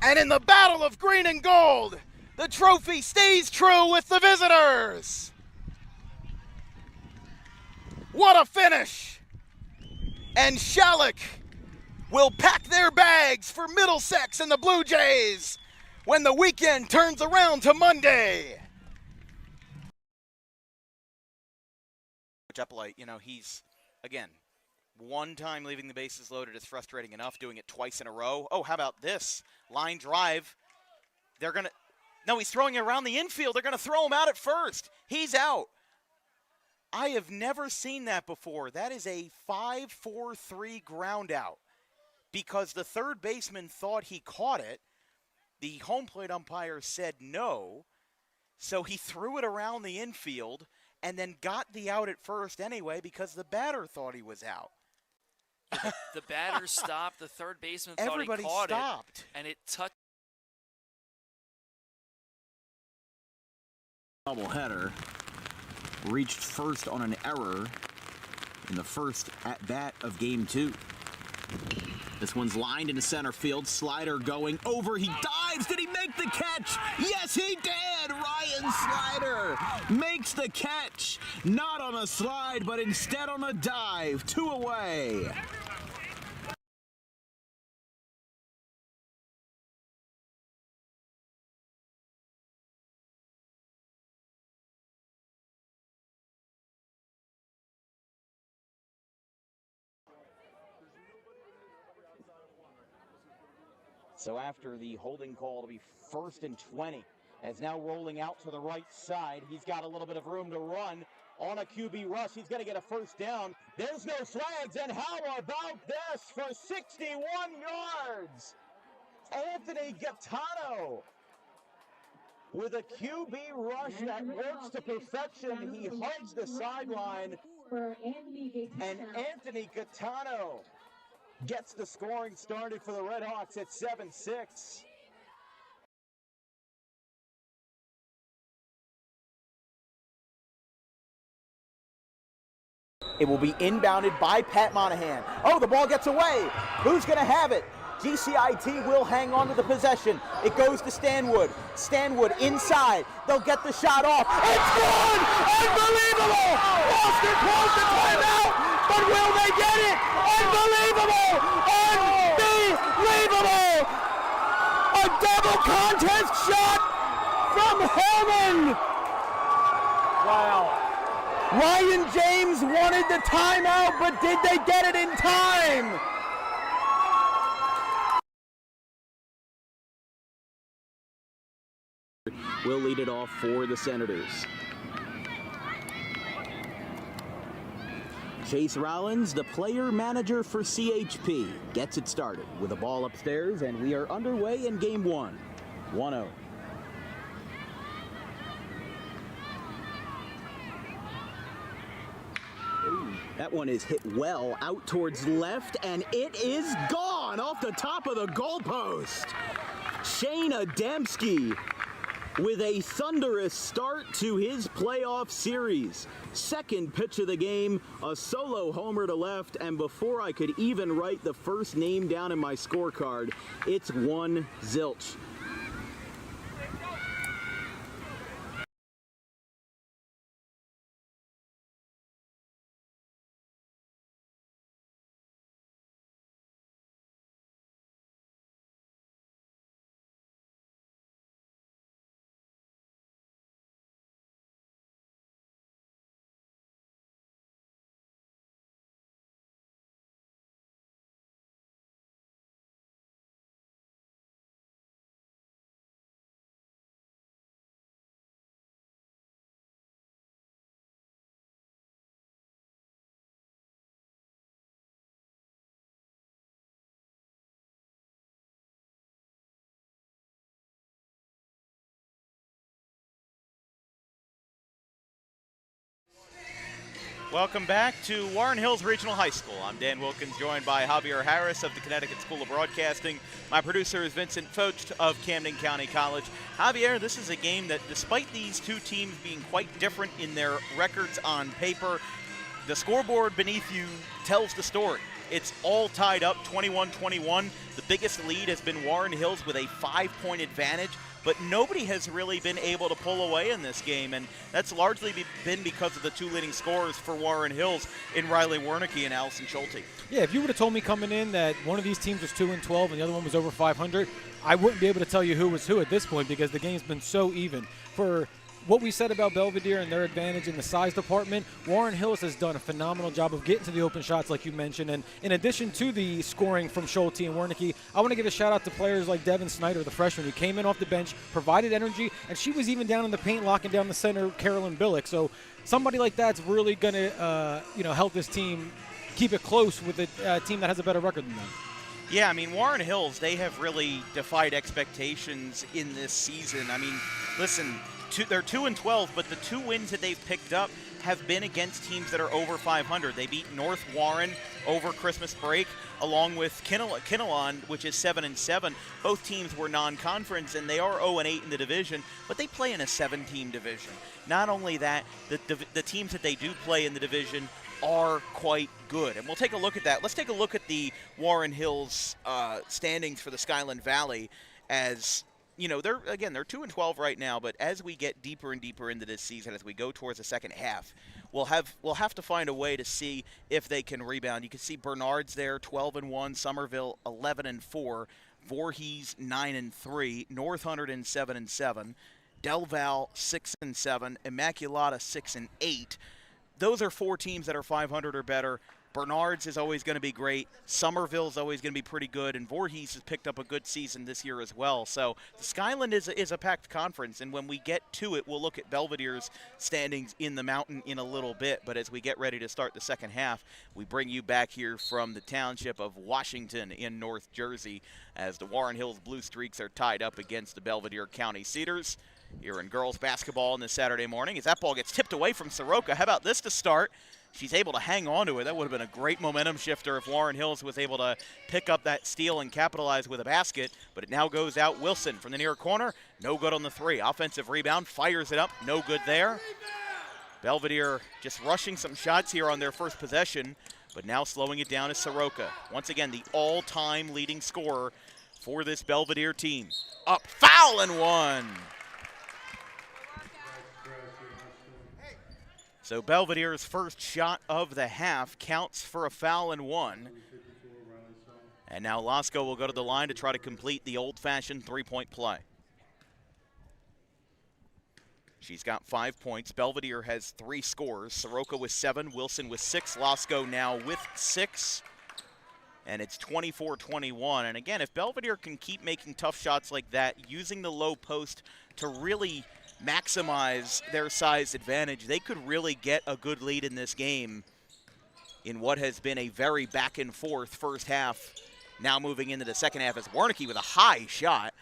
And in the battle of green and gold, the trophy stays true with the visitors. What a finish! And Shalleck will pack their bags for Middlesex and the Blue Jays when the weekend turns around to Monday. Eppolite, you know, he's, again, one time leaving the bases loaded is frustrating enough, doing it twice in a row. Oh, how about this? Line drive. They're going to, no, he's throwing it around the infield. They're going to throw him out at first. He's out. I have never seen that before. That is a 5-4-3 ground out because the third baseman thought he caught it. The home plate umpire said no, so he threw it around the infield and then got the out at first anyway because the batter thought he was out. The batter stopped. The third baseman thought Everybody he caught stopped. it, and it touched. Doubleheader. Reached first on an error in the first at-bat of Game 2. This one's lined into center field. Slider going over. He dives. Did he make the catch? Yes, he did. Ryan Slider makes the catch. Not on a slide, but instead on a dive. 2 away. So after the holding call to be 1st and 20, as now rolling out to the right side, he's got a little bit of room to run on a QB rush. He's going to get a first down. There's no flags, and how about this for 61 yards? Anthony Gaetano with a QB rush that works to perfection. He hugs the sideline, and Anthony Gaetano gets the scoring started for the Redhawks at 7-6. It will be inbounded by Pat Monahan. Oh, the ball gets away. Who's going to have it? GCIT will hang on to the possession. It goes to Stanwood. Stanwood inside. They'll get the shot off. It's good! Unbelievable! Foster calls the timeout, but will they get it? Unbelievable! Unbelievable! A double contest shot from Hellman! Wow. Ryan James wanted the timeout, but did they get it in time? Will lead it off for the Senators. Chase Rollins, the player manager for CHP, gets it started with a ball upstairs, and we are underway in game one. 1-0. That one is hit well out towards left, and it is gone off the top of the goalpost. Shane Adamski with a thunderous start to his playoff series. Second pitch of the game, a solo homer to left, and before I could even write the first name down in my scorecard, it's 1-0. Welcome back to Warren Hills Regional High School. I'm Dan Wilkins, joined by Javier Harris of the Connecticut School of Broadcasting. My producer is Vincent Focht of Camden County College. Javier, this is a game that, despite these two teams being quite different in their records on paper, the scoreboard beneath you tells the story. It's all tied up, 21-21. The biggest lead has been Warren Hills with a 5-point advantage, but nobody has really been able to pull away in this game, and that's largely been because of the two leading scorers for Warren Hills in Riley Wernicke and Allison Schulte. Yeah, if you would have told me coming in that one of these teams was 2-12 and the other one was over 500, I wouldn't be able to tell you who was who at this point because the game's been so even. For what we said about Belvidere and their advantage in the size department, Warren Hills has done a phenomenal job of getting to the open shots like you mentioned, and in addition to the scoring from Schulte and Wernicke, I want to give a shout out to players like Devin Snyder, the freshman, who came in off the bench, provided energy, and she was even down in the paint locking down the center, Carolyn Billick. So somebody like that's really going to help this team keep it close with a team that has a better record than them. Yeah, I mean, Warren Hills, they have really defied expectations in this season. I mean, listen, they're 2-12, but the two wins that they've picked up have been against teams that are over 500. They beat North Warren over Christmas break, along with Kinnelon, which is 7-7. Both teams were non-conference, and they are 0-8 in the division, but they play in a 7-team division. Not only that, the teams that they do play in the division are quite good, and we'll take a look at that. Let's take a look at the Warren Hills standings for the Skyland Valley. As you know, they're 2-12 right now, but as we get deeper and deeper into this season, as we go towards the second half, we'll have to find a way to see if they can rebound. You can see Bernard's there, 12-1, Somerville 11-4, Voorhees 9-3, North Hunterdon 7-7, Del Val 6-7, Immaculata 6-8. Those are four teams that are 500 or better. Bernard's is always going to be great. Somerville's always going to be pretty good, and Voorhees has picked up a good season this year as well. So the Skyland is a packed conference, and when we get to it, we'll look at Belvidere's standings in the mountain in a little bit. But as we get ready to start the second half, we bring you back here from the township of Washington in North Jersey as the Warren Hills Blue Streaks are tied up against the Belvidere County Cedars. Here in girls basketball on this Saturday morning as that ball gets tipped away from Soroka. How about this to start? She's able to hang on to it. That would have been a great momentum shifter if Warren Hills was able to pick up that steal and capitalize with a basket, but it now goes out. Wilson from the near corner, no good on the three. Offensive rebound, fires it up, no good there. Belvidere just rushing some shots here on their first possession, but now slowing it down is Soroka. Once again, the all-time leading scorer for this Belvidere team. Up, foul and one. So Belvidere's first shot of the half counts for a foul and one. And now Lasco will go to the line to try to complete the old-fashioned three-point play. She's got 5 points. Belvidere has 3 scores. Soroka with 7, Wilson with 6, Lasco now with 6. And it's 24-21. And again, if Belvidere can keep making tough shots like that, using the low post to really maximize their size advantage, they could really get a good lead in this game in what has been a very back and forth first half. Now moving into the second half as Warnicki with a high shot.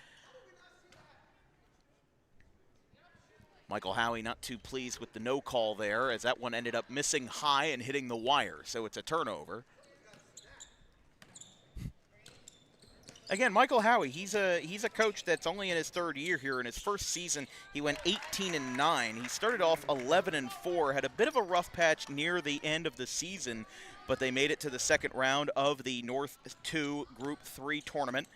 Michael Howie not too pleased with the no call there, as that one ended up missing high and hitting the wire, so it's a turnover. Again, Michael Howie, he's a coach that's only in his 3rd year here. In his first season, he went 18-9. He started off 11-4, had a bit of a rough patch near the end of the season, but they made it to the second round of the North 2 Group 3 tournament.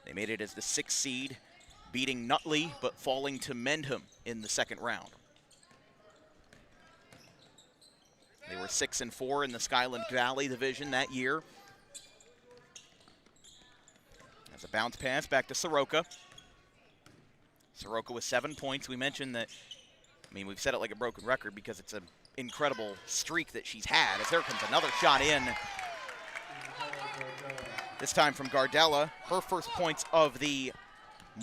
They made it as the 6th seed, beating Nutley, but falling to Mendham in the second round. They were 6-4 in the Skyland Valley division that year. As a bounce pass back to Soroka. Soroka with 7 points. We mentioned that, I mean, we've said it like a broken record because it's an incredible streak that she's had. As there comes another shot in. This time from Gardella. Her first points of the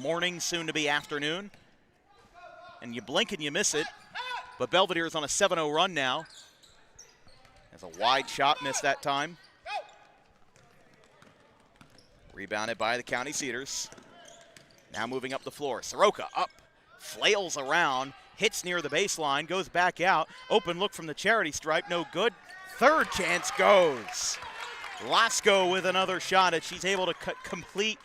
morning, soon to be afternoon. And you blink and you miss it. But Belvidere is on a 7-0 run now. As a wide shot missed that time. Rebounded by the County Cedars. Now moving up the floor. Soroka up, flails around, hits near the baseline, goes back out. Open look from the charity stripe, no good. Third chance goes. Lasco with another shot as she's able to complete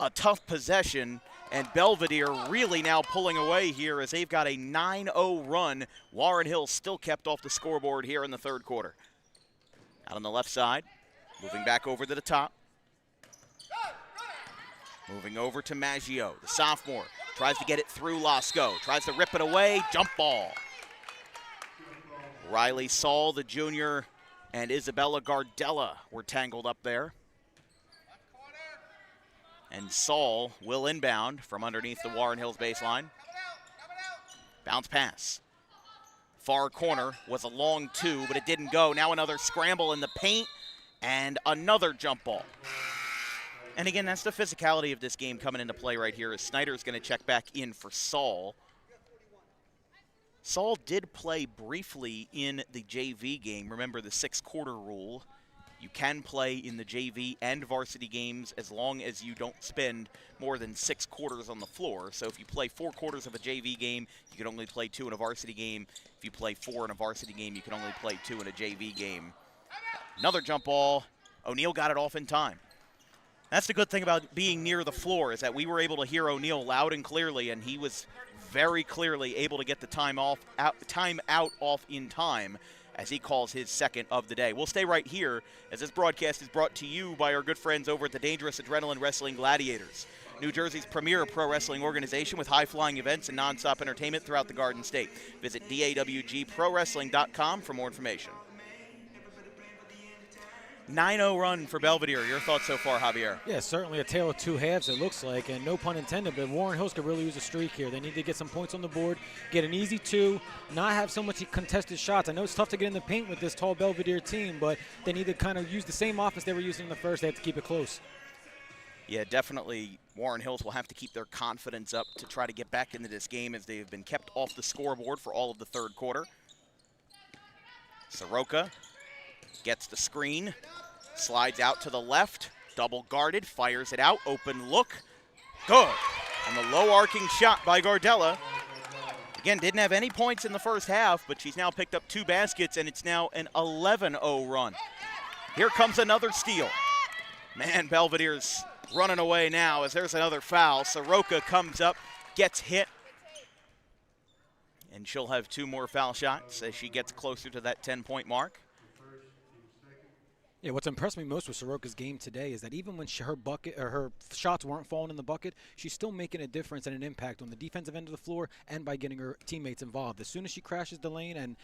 a tough possession. And Belvidere really now pulling away here as they've got a 9-0 run. Warren Hills still kept off the scoreboard here in the third quarter. Out on the left side, moving back over to the top. Moving over to Maggio, the sophomore. Tries to get it through Lasco. Tries to rip it away. Jump ball. Riley Saul, the junior, and Isabella Gardella were tangled up there. And Saul will inbound from underneath the Warren Hills baseline. Bounce pass. Far corner was a long 2, but it didn't go. Now another scramble in the paint and another jump ball. And again, that's the physicality of this game coming into play right here as Snyder's going to check back in for Saul. Saul did play briefly in the JV game. Remember the 6-quarter rule. You can play in the JV and varsity games as long as you don't spend more than 6 quarters on the floor. So if you play 4 quarters of a JV game, you can only play 2 in a varsity game. If you play 4 in a varsity game, you can only play 2 in a JV game. Another jump ball. O'Neal got it off in time. That's the good thing about being near the floor, is that we were able to hear O'Neal loud and clearly, and he was very clearly able to get the time out off in time as he calls his second of the day. We'll stay right here as this broadcast is brought to you by our good friends over at the Dangerous Adrenaline Wrestling Gladiators, New Jersey's premier pro wrestling organization with high-flying events and nonstop entertainment throughout the Garden State. Visit dawgprowrestling.com for more information. 9-0 run for Belvidere. Your thoughts so far, Javier? Yeah, certainly a tale of 2 halves, it looks like, and no pun intended, but Warren Hills could really use a streak here. They need to get some points on the board, get an easy 2, not have so much contested shots. I know it's tough to get in the paint with this tall Belvidere team, but they need to kind of use the same offense they were using in the first. They have to keep it close. Yeah, definitely Warren Hills will have to keep their confidence up to try to get back into this game as they have been kept off the scoreboard for all of the third quarter. Soroka gets the screen, slides out to the left, double guarded, fires it out, open look, good. And the low arcing shot by Gardella. Again, didn't have any points in the first half, but she's now picked up 2 baskets, and it's now an 11-0 run. Here comes another steal. Man, Belvidere's running away now as there's another foul. Soroka comes up, gets hit, and she'll have 2 more foul shots as she gets closer to that 10-point mark. Yeah, what's impressed me most with Soroka's game today is that even when her shots weren't falling in the bucket, she's still making a difference and an impact on the defensive end of the floor and by getting her teammates involved. As soon as she crashes the lane and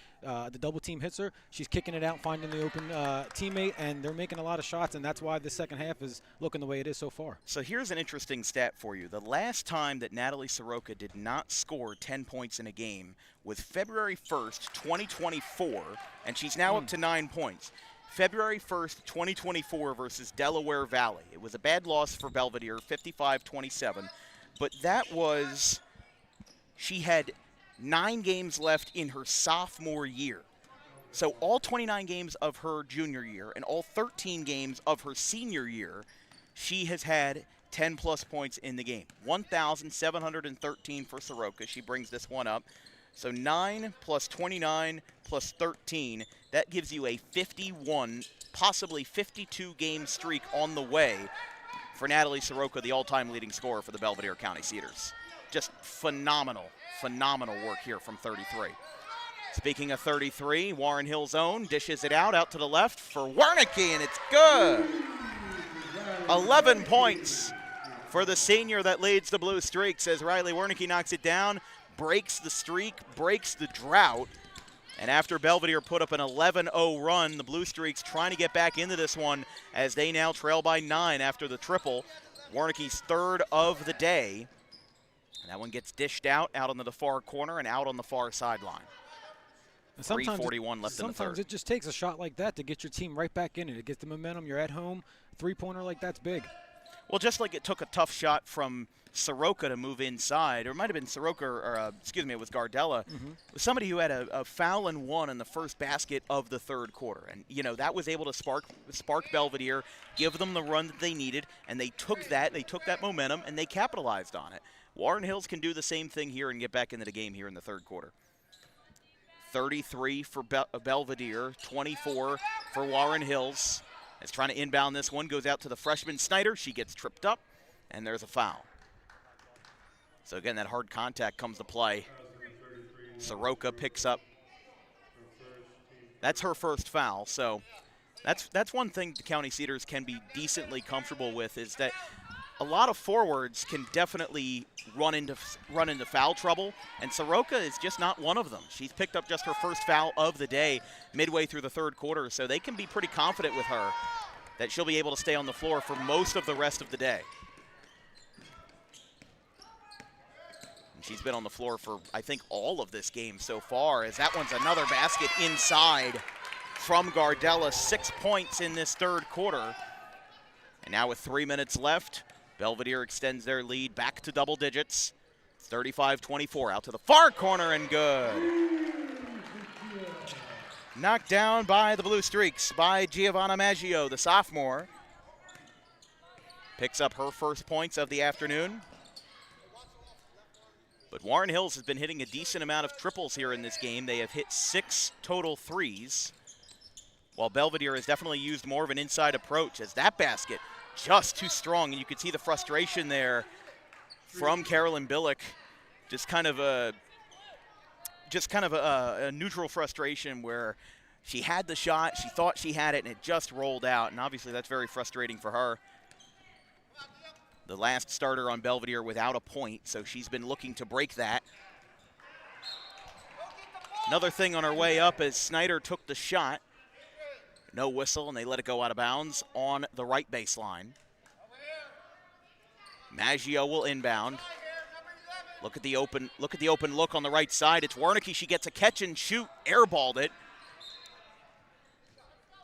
the double team hits her, she's kicking it out, finding the open teammate, and they're making a lot of shots, and that's why the second half is looking the way it is so far. So here's an interesting stat for you. The last time that Natalie Soroka did not score 10 points in a game was February 1st, 2024, and she's now up to 9 points. February 1st, 2024 versus Delaware Valley. It was a bad loss for Belvidere, 55-27, but that was, she had 9 games left in her sophomore year. So all 29 games of her junior year and all 13 games of her senior year, she has had 10-plus points in the game. 1,713 for Soroka. She brings this one up. So 9 plus 29 plus 13, that gives you a 51, possibly 52-game streak on the way for Natalie Soroka, the all-time leading scorer for the Belvidere County Cedars. Just phenomenal, phenomenal work here from 33. Speaking of 33, Warren Hills' own dishes it out to the left for Wernicke, and it's good. 11 points for the senior that leads the Blue Streaks as Riley Wernicke knocks it down, breaks the streak, breaks the drought. And after Belvidere put up an 11-0 run, the Blue Streaks trying to get back into this one as they now trail by 9 after the triple. Wernicke's third of the day. And that one gets dished out onto the far corner and out on the far sideline. 3:41 left in the third. Sometimes it just takes a shot like that to get your team right back in it. It gets the momentum. You're at home. Three-pointer like that's big. Well, just like it took a tough shot from Soroka to move inside, or it might have been Soroka, or it was Gardella. It was somebody who had a foul and one in the first basket of the third quarter. And, you know, that was able to spark Belvidere, give them the run that they needed, and they took that momentum, and they capitalized on it. Warren Hills can do the same thing here and get back into the game here in the third quarter. 33 for Belvidere, 24 for Warren Hills. Is trying to inbound this one, goes out to the freshman Snyder. She gets tripped up, and there's a foul. So again, that hard contact comes to play. Soroka picks up. That's her first foul. So that's one thing the County Cedars can be decently comfortable with, is that a lot of forwards can definitely run into foul trouble, and Soroka is just not one of them. She's picked up just her first foul of the day midway through the third quarter, so they can be pretty confident with her that she'll be able to stay on the floor for most of the rest of the day. And she's been on the floor for, I think, all of this game so far, as that one's another basket inside from Gardella. 6 points in this third quarter. And now with 3 minutes left, Belvidere extends their lead back to double digits. It's 35-24, out to the far corner and good. Knocked down by the Blue Streaks by Giovanna Maggio, the sophomore. Picks up her first points of the afternoon. But Warren Hills has been hitting a decent amount of triples here in this game. They have hit 6 total threes, while Belvidere has definitely used more of an inside approach, as that basket just too strong, and you could see the frustration there from Carolyn Billick. Just kind of a neutral frustration where she had the shot, she thought she had it, and it just rolled out, and obviously that's very frustrating for her. The last starter on Belvidere without a point, so she's been looking to break that. Another thing on her way up as Snyder took the shot. No whistle, and they let it go out of bounds on the right baseline. Maggio will inbound. Look at the open look on the right side. It's Wernicke. She gets a catch and shoot, airballed it.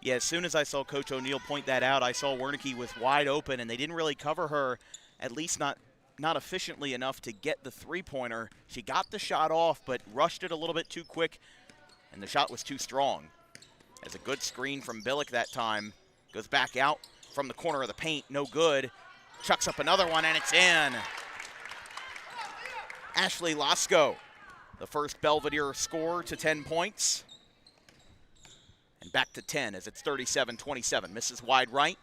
Yeah, as soon as I saw Coach O'Neill point that out, I saw Wernicke was wide open, and they didn't really cover her, at least not efficiently enough to get the three-pointer. She got the shot off, but rushed it a little bit too quick, and the shot was too strong. As a good screen from Billick that time. Goes back out from the corner of the paint, no good. Chucks up another one, and it's in. Ashley Lasco, the first Belvidere score to 10 points. And back to 10 as it's 37-27. Misses wide right.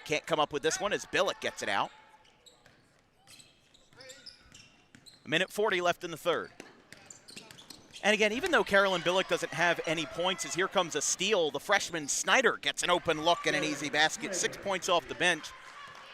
Can't come up with this one as Billick gets it out. 1:40 left in the third. And again, even though Carolyn Billick doesn't have any points, as here comes a steal, the freshman Snyder gets an open look and an easy basket, 6 points off the bench.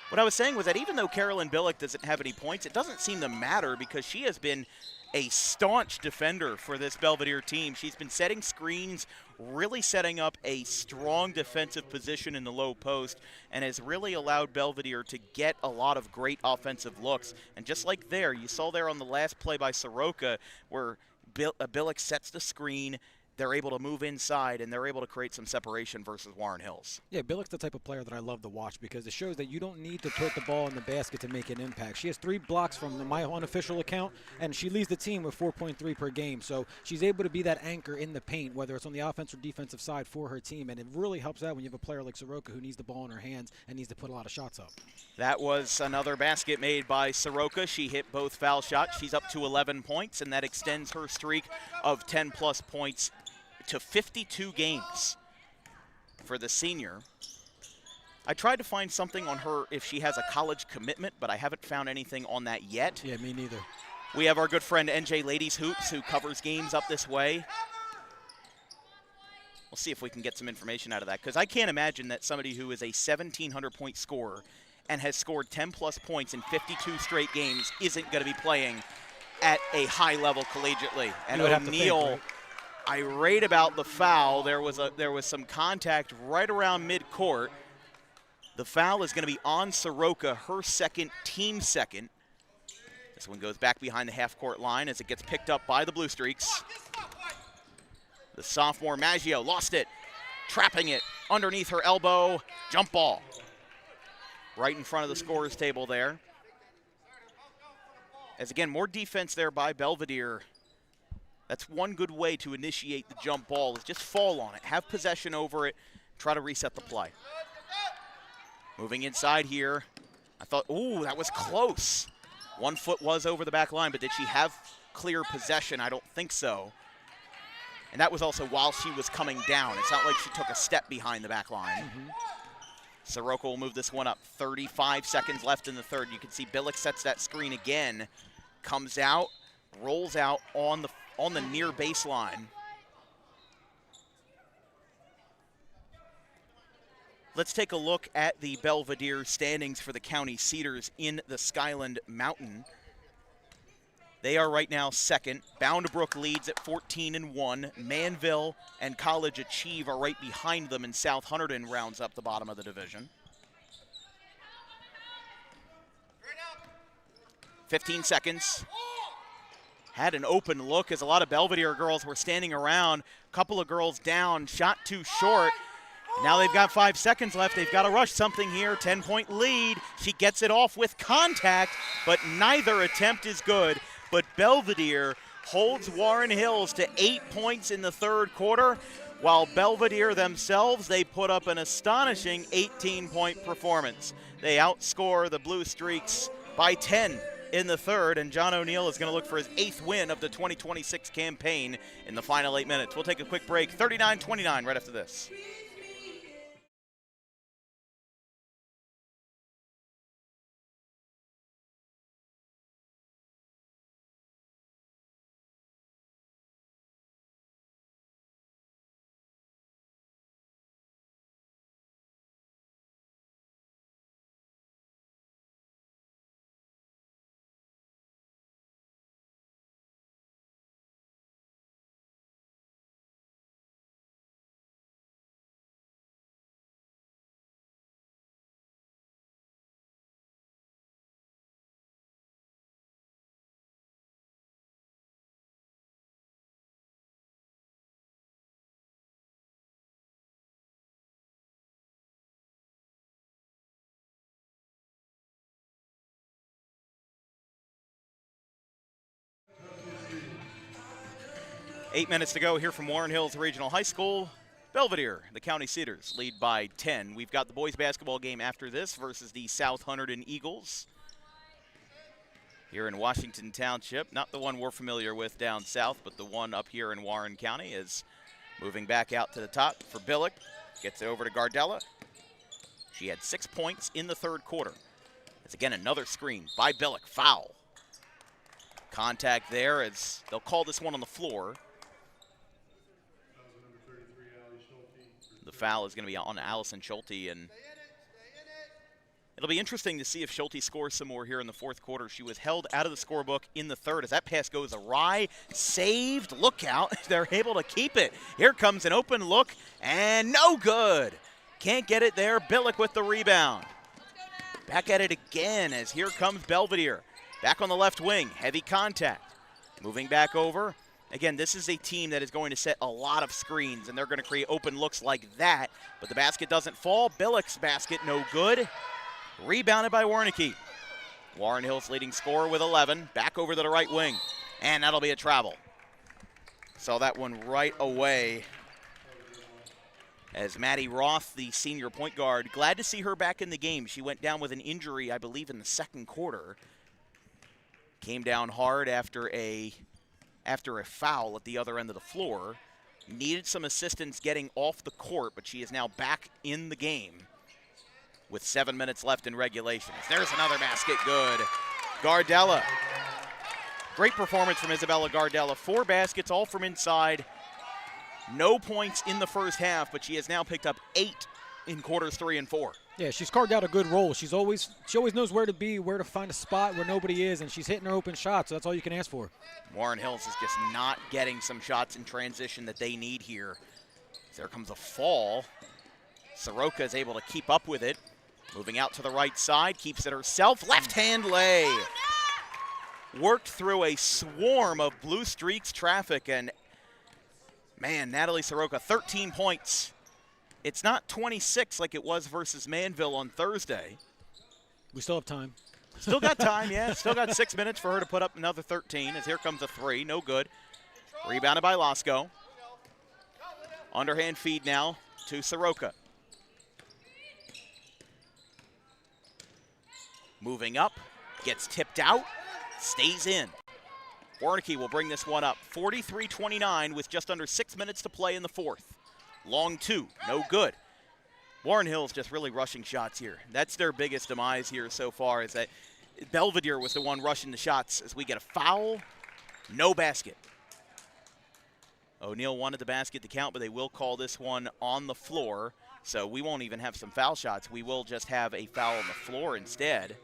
What I was saying was that even though Carolyn Billick doesn't have any points, it doesn't seem to matter because she has been a staunch defender for this Belvidere team. She's been setting screens, really setting up a strong defensive position in the low post, and has really allowed Belvidere to get a lot of great offensive looks. And just like there, you saw there on the last play by Soroka where Billick sets the screen, they're able to move inside, and they're able to create some separation versus Warren Hills. Yeah, Billick's the type of player that I love to watch because it shows that you don't need to put the ball in the basket to make an impact. She has 3 blocks from my unofficial account, and she leads the team with 4.3 per game. So she's able to be that anchor in the paint, whether it's on the offensive or defensive side for her team, and it really helps out when you have a player like Soroka who needs the ball in her hands and needs to put a lot of shots up. That was another basket made by Soroka. She hit both foul shots. She's up to 11 points, and that extends her streak of 10-plus points to 52 games for the senior. I tried to find something on her if she has a college commitment, but I haven't found anything on that yet. Yeah, me neither. We have our good friend NJ Ladies Hoops who covers games up this way. We'll see if we can get some information out of that, because I can't imagine that somebody who is a 1,700-point scorer and has scored 10-plus points in 52 straight games isn't going to be playing at a high level collegiately. And O'Neal, irate about the foul. There was some contact right around midcourt. The foul is going to be on Soroka, her second, team second. This one goes back behind the half-court line as it gets picked up by the Blue Streaks. The sophomore Maggio lost it, trapping it underneath her elbow. Jump ball. Right in front of the scorer's table there. As again, more defense there by Belvidere. That's one good way to initiate the jump ball, is just fall on it, have possession over it, try to reset the play. Moving inside here, I thought, ooh, that was close. 1 foot was over the back line, but did she have clear possession? I don't think so. And that was also while she was coming down. It's not like she took a step behind the back line. Soroka will move this one up. 35 seconds left in the third. You can see Billick sets that screen again, comes out, rolls out on the near baseline. Let's take a look at the Belvidere standings for the County Cedars in the Skyland Mountain. They are right now second. Bound Brook leads at 14-1. Manville and College Achieve are right behind them, and South Hunterdon rounds up the bottom of the division. 15 seconds. Had an open look as a lot of Belvidere girls were standing around. A couple of girls down, shot too short. Now they've got 5 seconds left. They've got to rush something here. 10-point lead. She gets it off with contact, but neither attempt is good. But Belvidere holds Warren Hills to 8 points in the third quarter, while Belvidere themselves, they put up an astonishing 18-point performance. They outscore the Blue Streaks by 10 in the third, and John O'Neal is going to look for his 8th win of the 2026 campaign in the final 8 minutes. We'll take a quick break. 39-29 right after this. Eight minutes to go here from Warren Hills Regional High School. Belvidere, the County Cedars, lead by 10. We've got the boys basketball game after this versus the South Hunterdon Eagles here in Washington Township. Not the one we're familiar with down south, but the one up here in Warren County is moving back out to the top for Billick. Gets it over to Gardella. She had 6 points in the third quarter. It's again another screen by Billick. Foul. Contact there as they'll call this one on the floor. foul is going to be on Allison Schulte, and it'll be interesting to see if Schulte scores some more here in the fourth quarter. She was held out of the scorebook in the third as that pass goes awry. Saved. Look out. They're able to keep it. Here comes an open look, and no good. Can't get it there. Billick with the rebound. Back at it again as here comes Belvidere. Back on the left wing. Heavy contact. Moving back over. Again, this is a team that is going to set a lot of screens, and they're going to create open looks like that. But the basket doesn't fall. Billick's basket no good. Rebounded by Warnicki. Warren Hills leading scorer with 11. Back over to the right wing. And that'll be a travel. Saw that one right away. As Maddie Roth, the senior point guard, glad to see her back in the game. She went down with an injury, I believe, in the second quarter. Came down hard after a foul at the other end of the floor. Needed some assistance getting off the court, but she is now back in the game with 7 minutes left in regulation. There's another basket, good. Gardella. Great performance from Isabella Gardella. 4 baskets, all from inside. No points in the first half, but she has now picked up 8 in quarters 3 and 4. Yeah, she's carved out a good role. She always knows where to be, where to find a spot where nobody is, and she's hitting her open shots, so that's all you can ask for. Warren Hills is just not getting some shots in transition that they need here. There comes a fall. Soroka is able to keep up with it. Moving out to the right side, keeps it herself. Left-hand lay. Worked through a swarm of Blue Streaks traffic, and man, Natalie Soroka, 13 points. It's not 26 like it was versus Manville on Thursday. We still have time. Still got time, yeah. Still got 6 minutes for her to put up another 13 as here comes a 3. No good. Rebounded by Lasco. Underhand feed now to Soroka. Moving up. Gets tipped out. Stays in. Warnicki will bring this one up. 43-29 with just under 6 minutes to play in the fourth. Long 2, no good. Warren Hills just really rushing shots here. That's their biggest demise here so far, is that Belvidere was the one rushing the shots as we get a foul, no basket. O'Neal wanted the basket to count, but they will call this one on the floor, so we won't even have some foul shots. We will just have a foul on the floor instead.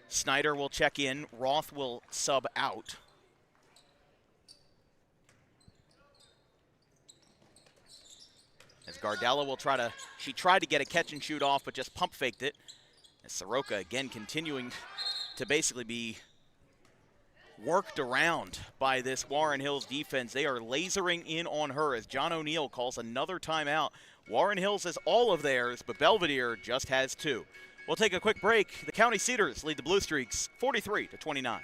Snyder will check in. Roth will sub out. As Gardella will she tried to get a catch and shoot off, but just pump faked it. As Soroka again continuing to basically be worked around by this Warren Hills defense. They are lasering in on her as John O'Neal calls another timeout. Warren Hills has all of theirs, but Belvidere just has 2. We'll take a quick break. The County Cedars lead the Blue Streaks 43-29.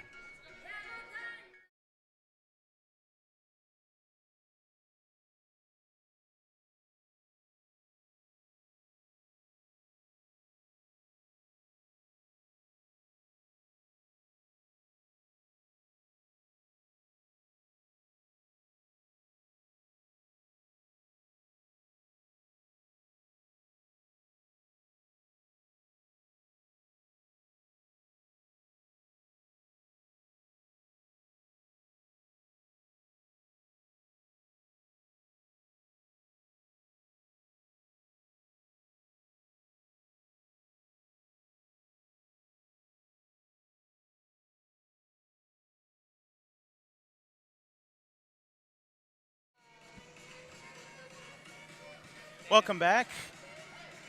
Welcome back.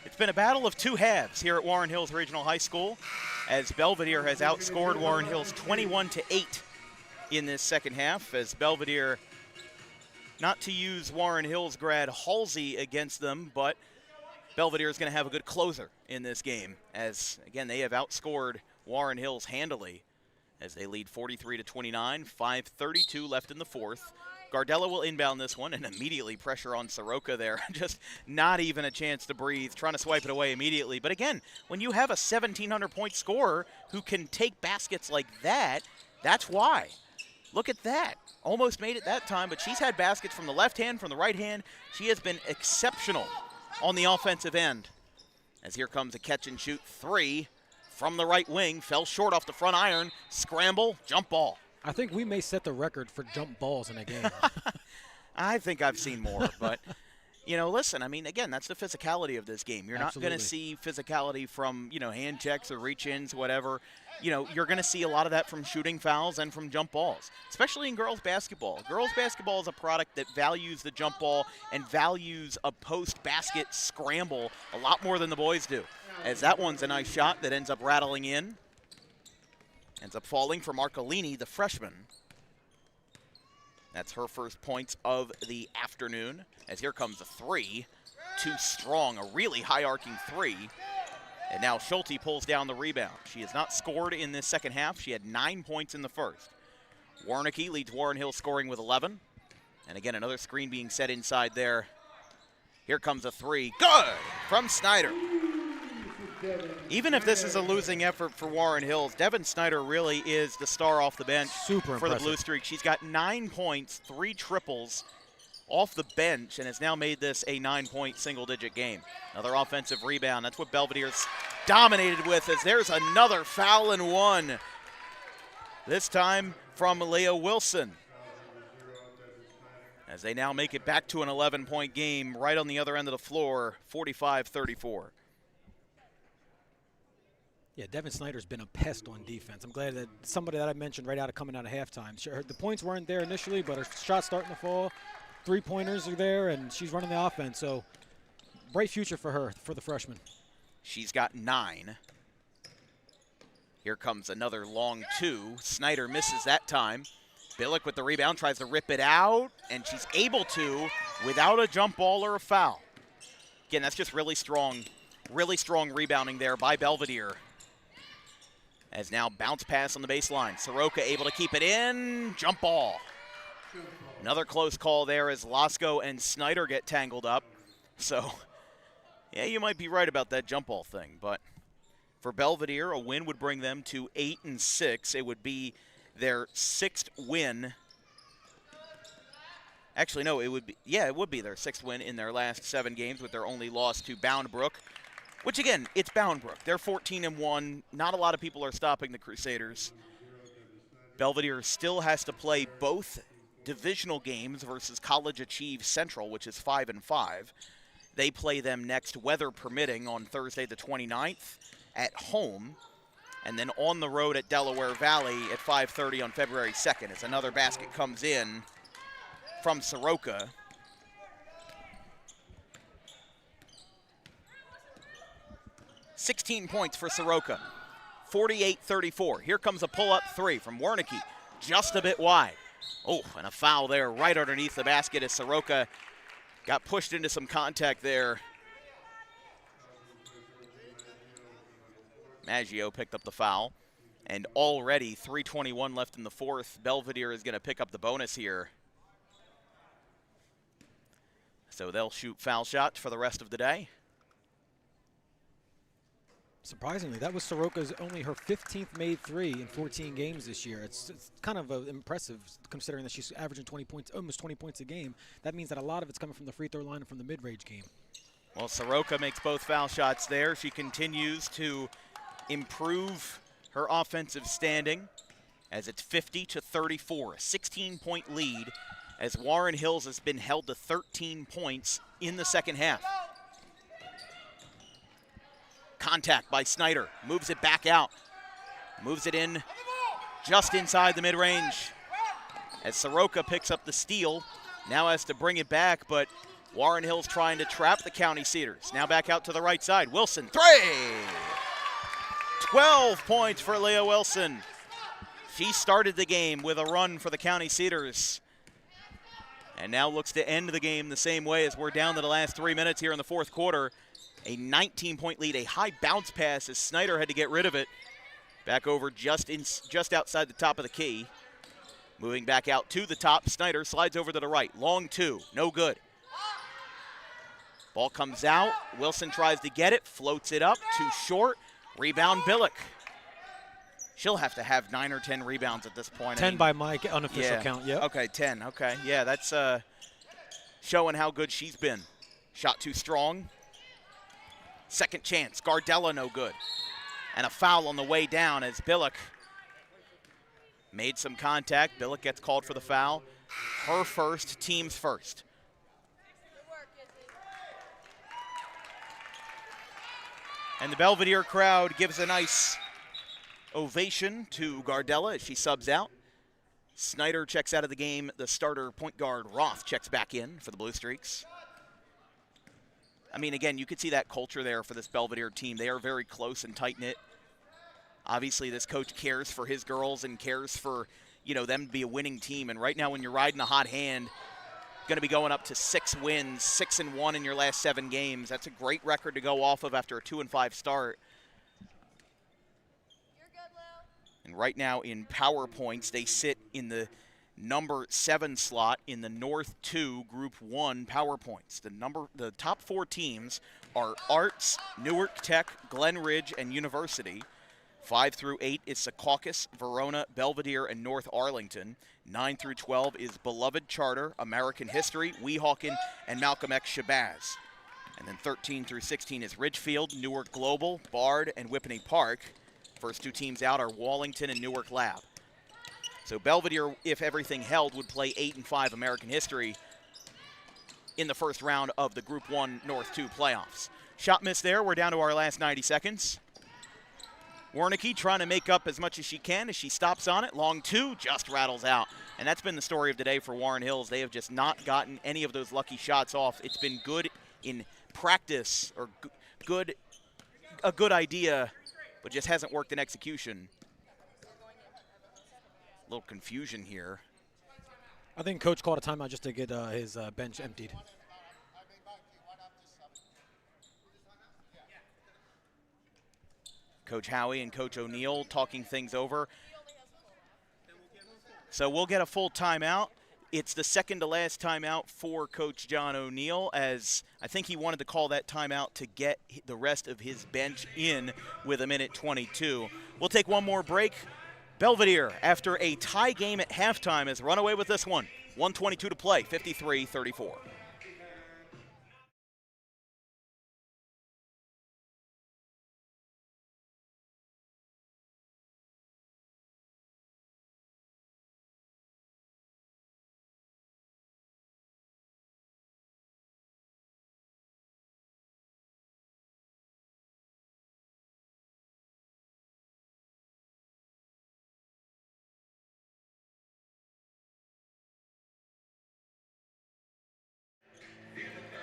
It's been a battle of 2 halves here at Warren Hills Regional High School as Belvidere has outscored Warren Hills 21-8 in this second half, as Belvidere, not to use Warren Hills grad Halsey against them, but Belvidere is going to have a good closer in this game as, again, they have outscored Warren Hills handily as they lead 43-29, 5:32 left in the fourth. Gardella will inbound this one, and immediately pressure on Soroka there. Just not even a chance to breathe, trying to swipe it away immediately. But again, when you have a 1,700-point scorer who can take baskets like that, that's why. Look at that. Almost made it that time, but she's had baskets from the left hand, from the right hand. She has been exceptional on the offensive end. As here comes a catch-and-shoot 3 from the right wing. Fell short off the front iron. Scramble, jump ball. I think we may set the record for jump balls in a game. I think I've seen more, but, listen, I mean, again, that's the physicality of this game. You're not going to see physicality from, hand checks or reach-ins, whatever. You're going to see a lot of that from shooting fouls and from jump balls, especially in girls basketball. Girls basketball is a product that values the jump ball and values a post-basket scramble a lot more than the boys do, as that one's a nice shot that ends up rattling in. Ends up falling for Marcolini, the freshman. That's her first points of the afternoon, as here comes a three. Too strong, a really high-arcing three. And now Schulte pulls down the rebound. She has not scored in this second half. She had 9 points in the first. Warnicki leads Warren Hills scoring with 11. And again, another screen being set inside there. Here comes a three. Good from Snyder. Even if this is a losing effort for Warren Hills, Devin Snyder really is the star off the bench for the Blue Streak. She's got 9 points, 3 triples off the bench, and has now made this a 9-point single-digit game. Another offensive rebound. That's what Belvidere's dominated with, as there's another foul and one. This time from Leah Wilson, as they now make it back to an 11-point game right on the other end of the floor, 45-34. Yeah, Devin Snyder's been a pest on defense. I'm glad that somebody that I mentioned right out of coming out of halftime. Sure, the points weren't there initially, but her shot's starting to fall. 3-pointers are there, and she's running the offense. So, bright future for her, for the freshman. She's got 9. Here comes another long two. Snyder misses that time. Billick with the rebound, tries to rip it out, and she's able to without a jump ball or a foul. Again, that's just really strong rebounding there by Belvidere. As now bounce pass on the baseline. Soroka able to keep it in. Jump ball. Another close call there as Lasko and Snyder get tangled up. So, yeah, you might be right about that jump ball thing. But for Belvidere, a win would bring them to 8-6. It would be their 6th win. Actually, no, it would be their 6th win in their last 7 games, with their only loss to Bound Brook. Which, again, it's Bound Brook. They're 14-1. Not a lot of people are stopping the Crusaders. Belvidere still has to play both divisional games versus College Achieve Central, which is 5-5. They play them next, weather permitting, on Thursday the 29th at home, and then on the road at Delaware Valley at 5:30 on February 2nd, as another basket comes in from Soroka. $16 points for Soroka, 48-34. Here comes a pull-up three from Warnicki, just a bit wide. Oh, and a foul there right underneath the basket as Soroka got pushed into some contact there. Maggio picked up the foul, and already 3:21 left in the fourth. Belvidere is going to pick up the bonus here. So they'll shoot foul shots for the rest of the day. Surprisingly, that was Soroka's only her 15th made three in 14 games this year. It's kind of impressive considering that she's averaging 20 points, almost 20 points a game. That means that a lot of it's coming from the free throw line and from the mid-range game. Well, Soroka makes both foul shots there. She continues to improve her offensive standing as it's 50-34, a 16-point lead as Warren Hills has been held to 13 points in the second half. Contact by Snyder, moves it back out, moves it in just inside the mid-range as Soroka picks up the steal, now has to bring it back, but Warren Hills trying to trap the County Cedars. Now back out to the right side, Wilson, three! 12 points for Leah Wilson. She started the game with a run for the County Cedars and now looks to end the game the same way as we're down to the last 3 minutes here in the fourth quarter. A 19-point lead, a high bounce pass as Snyder had to get rid of it. Back over just outside the top of the key. Moving back out to the top, Snyder slides over to the right. Long two, no good. Ball comes out, Wilson tries to get it, floats it up, too short. Rebound, Billick. She'll have to have 9 or 10 rebounds at this point. 10 by my unofficial count, yep. Okay, 10, okay. Yeah, that's showing how good she's been. Shot too strong. Second chance, Gardella no good. And a foul on the way down as Billick made some contact. Billick gets called for the foul. Her first, team's first. And the Belvidere crowd gives a nice ovation to Gardella as she subs out. Snyder checks out of the game. The starter point guard, Roth, checks back in for the Blue Streaks. I mean, again, you could see that culture there for this Belvidere team. They are very close and tight-knit. Obviously, this coach cares for his girls and cares for, them to be a winning team. And right now, when you're riding a hot hand, going to be going up to 6 wins, 6-1 in your last 7 games. That's a great record to go off of after a 2-5 start. And right now in power points, they sit in the number 7 slot in the North 2 Group 1 power points. The top 4 teams are Arts, Newark Tech, Glen Ridge, and University. 5 through 8 is Secaucus, Verona, Belvidere, and North Arlington. 9 through 12 is Beloved Charter, American History, Weehawken, and Malcolm X Shabazz. And then 13 through 16 is Ridgefield, Newark Global, Bard, and Whippany Park. First 2 teams out are Wallington and Newark Lab. So Belvidere, if everything held, would play 8 and 5 American History in the first round of the Group 1 North 2 playoffs. Shot miss there. We're down to our last 90 seconds. Wernicke trying to make up as much as she can as she stops on it. Long 2 just rattles out. And that's been the story of today for Warren Hills. They have just not gotten any of those lucky shots off. It's been good in practice, or a good idea, but just hasn't worked in execution. A little confusion here. I think Coach called a timeout just to get his bench emptied. Coach Howie and Coach O'Neill talking things over. So we'll get a full timeout. It's the second to last timeout for Coach John O'Neill, as I think he wanted to call that timeout to get the rest of his bench in with 1:22. We'll take one more break. Belvidere, after a tie game at halftime, has run away with this one. 1:22 to play, 53-34.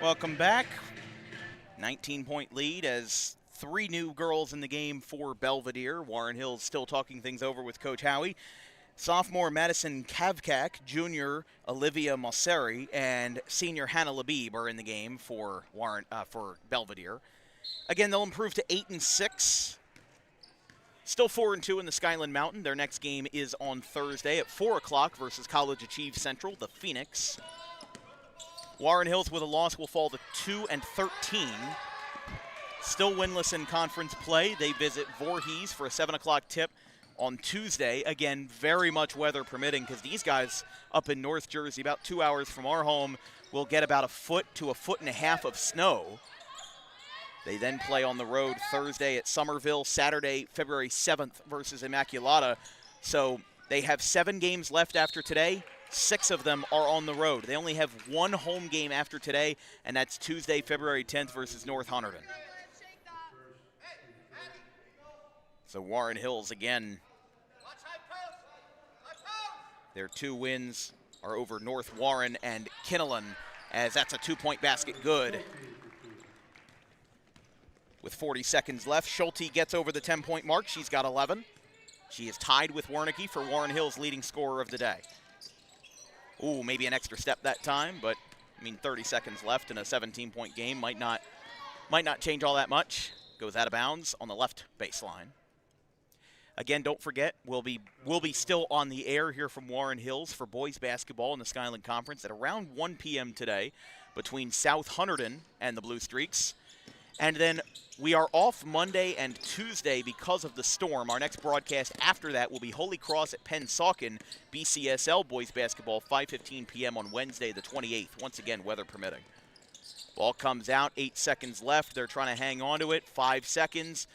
Welcome back. 19-point lead as 3 new girls in the game for Belvidere. Warren Hills still talking things over with Coach Howie. Sophomore Madison Kavkak, junior Olivia Mosseri, and senior Hannah Labib are in the game for Belvidere. Again, they'll improve to 8 and 6. Still 4 and 2 in the Skyland Mountain. Their next game is on Thursday at 4 o'clock versus College Achieve Central, the Phoenix. Warren Hills with a loss will fall to 2 and 13. Still winless in conference play. They visit Voorhees for a 7 o'clock tip on Tuesday. Again, very much weather permitting, because these guys up in North Jersey, about 2 hours from our home, will get about 1 foot to 1.5 feet of snow. They then play on the road Thursday at Somerville, Saturday, February 7th versus Immaculata. So they have 7 games left after today. 6 of them are on the road. They only have 1 home game after today, and that's Tuesday, February 10th versus North Hunterdon. So Warren Hills again. Their 2 wins are over North Warren and Kinnelon, as that's a 2-point basket good. With 40 seconds left, Schulte gets over the 10-point mark. She's got 11. She is tied with Wernicke for Warren Hills' leading scorer of the day. Ooh, maybe an extra step that time, but I mean 30 seconds left in a 17-point game might not change all that much. Goes out of bounds on the left baseline. Again, don't forget, we'll be still on the air here from Warren Hills for boys basketball in the Skyland Conference at around 1 p.m. today between South Hunterdon and the Blue Streaks. And then we are off Monday and Tuesday because of the storm. Our next broadcast after that will be Holy Cross at Pennsauken, BCSL boys basketball, 5:15 p.m. on Wednesday the 28th. Once again, weather permitting. Ball comes out, 8 seconds left. They're trying to hang on to it, 5 seconds.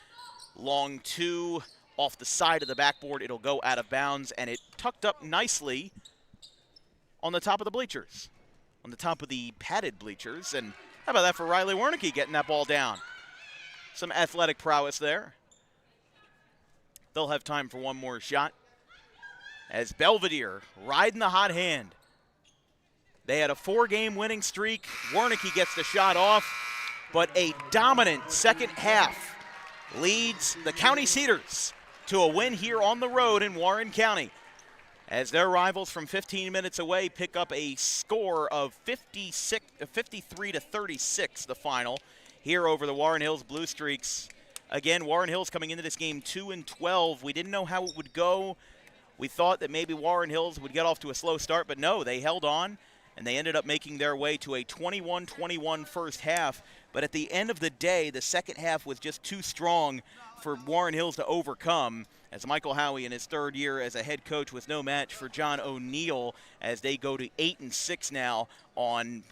Long 2 off the side of the backboard. It'll go out of bounds, and it tucked up nicely on the top of the bleachers, on the top of the padded bleachers. And how about that for Riley Wernicke getting that ball down? Some athletic prowess there. They'll have time for one more shot as Belvidere riding the hot hand. They had a 4-game winning streak. Wernicke gets the shot off, but a dominant second half leads the County Cedars to a win here on the road in Warren County, as their rivals from 15 minutes away pick up a score of 53-36, the final, here over the Warren Hills Blue Streaks. Again, Warren Hills coming into this game 2-12. We didn't know how it would go. We thought that maybe Warren Hills would get off to a slow start, but no, they held on, and they ended up making their way to a 21-21 first half. But at the end of the day, the second half was just too strong for Warren Hills to overcome, as Michael Howie in his third year as a head coach was no match for John O'Neill, as they go to 8-6 now on,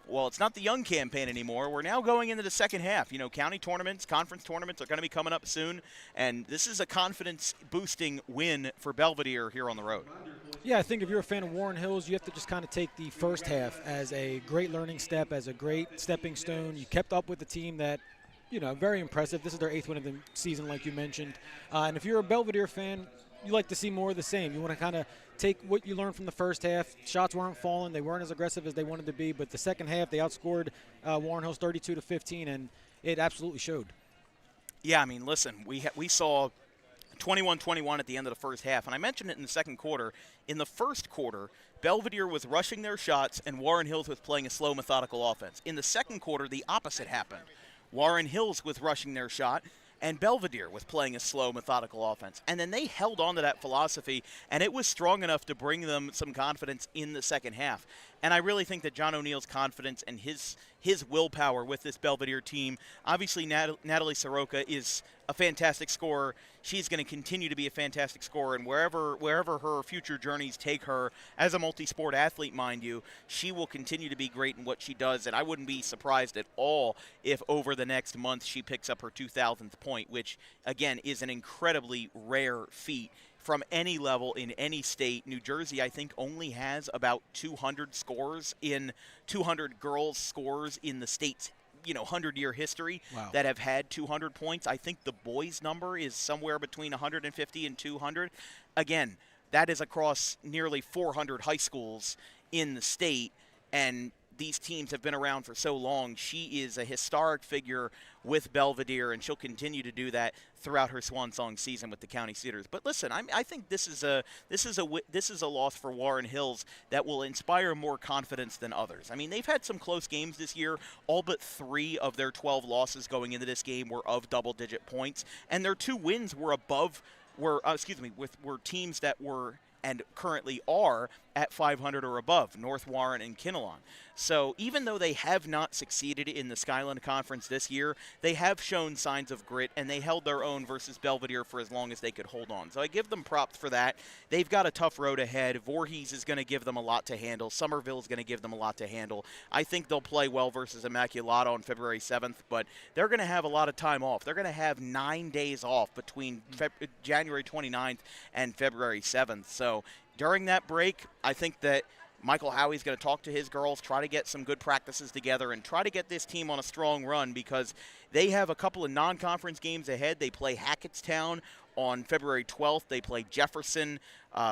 well, it's not the young campaign anymore. We're now going into the second half. You know, county tournaments, conference tournaments are going to be coming up soon, and this is a confidence-boosting win for Belvidere here on the road. Yeah, I think if you're a fan of Warren Hills, you have to just kind of take the first half as a great learning step, as a great stepping stone. You kept up with the team that, you know, very impressive. This is their 8th win of the season, like you mentioned. And if you're a Belvidere fan, you like to see more of the same. You want to kind of take what you learned from the first half. Shots weren't falling. They weren't as aggressive as they wanted to be. But the second half, they outscored Warren Hills 32-15, and it absolutely showed. Yeah, I mean, listen, we saw 21-21 at the end of the first half. And I mentioned it in the second quarter. In the first quarter, Belvidere was rushing their shots, and Warren Hills was playing a slow, methodical offense. In the second quarter, the opposite happened. Warren Hills was rushing their shot, and Belvidere was playing a slow, methodical offense. And then they held on to that philosophy, and it was strong enough to bring them some confidence in the second half. And I really think that John O'Neill's confidence and his willpower with this Belvidere team, obviously Natalie Soroka is a fantastic scorer. She's going to continue to be a fantastic scorer, and wherever her future journeys take her as a multi-sport athlete, mind you, she will continue to be great in what she does, and I wouldn't be surprised at all if over the next month she picks up her 2,000th point, which, again, is an incredibly rare feat from any level in any state. New Jersey, I think, only has about 200 girls scores in the state's 100-year history that have had 200 points. I think the boys' number is somewhere between 150 and 200. Again, that is across nearly 400 high schools in the state, and these teams have been around for so long. She is a historic figure with Belvidere, and she'll continue to do that throughout her swan song season with the County Cedars. But listen, I think this is a loss for Warren Hills that will inspire more confidence than others. I mean, they've had some close games this year. All but 3 of their 12 losses going into this game were of double-digit points, and their 2 wins were teams that were and currently are at 500 or above, North Warren and Kinnelon. So even though they have not succeeded in the Skyland Conference this year, they have shown signs of grit, and they held their own versus Belvidere for as long as they could hold on. So I give them props for that. They've got a tough road ahead. Voorhees is going to give them a lot to handle. Somerville is going to give them a lot to handle. I think they'll play well versus Immaculata on February 7th, but they're going to have a lot of time off. They're going to have 9 days off between January 29th and February 7th. So during that break, I think that Michael Howie's going to talk to his girls, try to get some good practices together, and try to get this team on a strong run, because they have a couple of non-conference games ahead. They play Hackettstown on February 12th. They play Jefferson,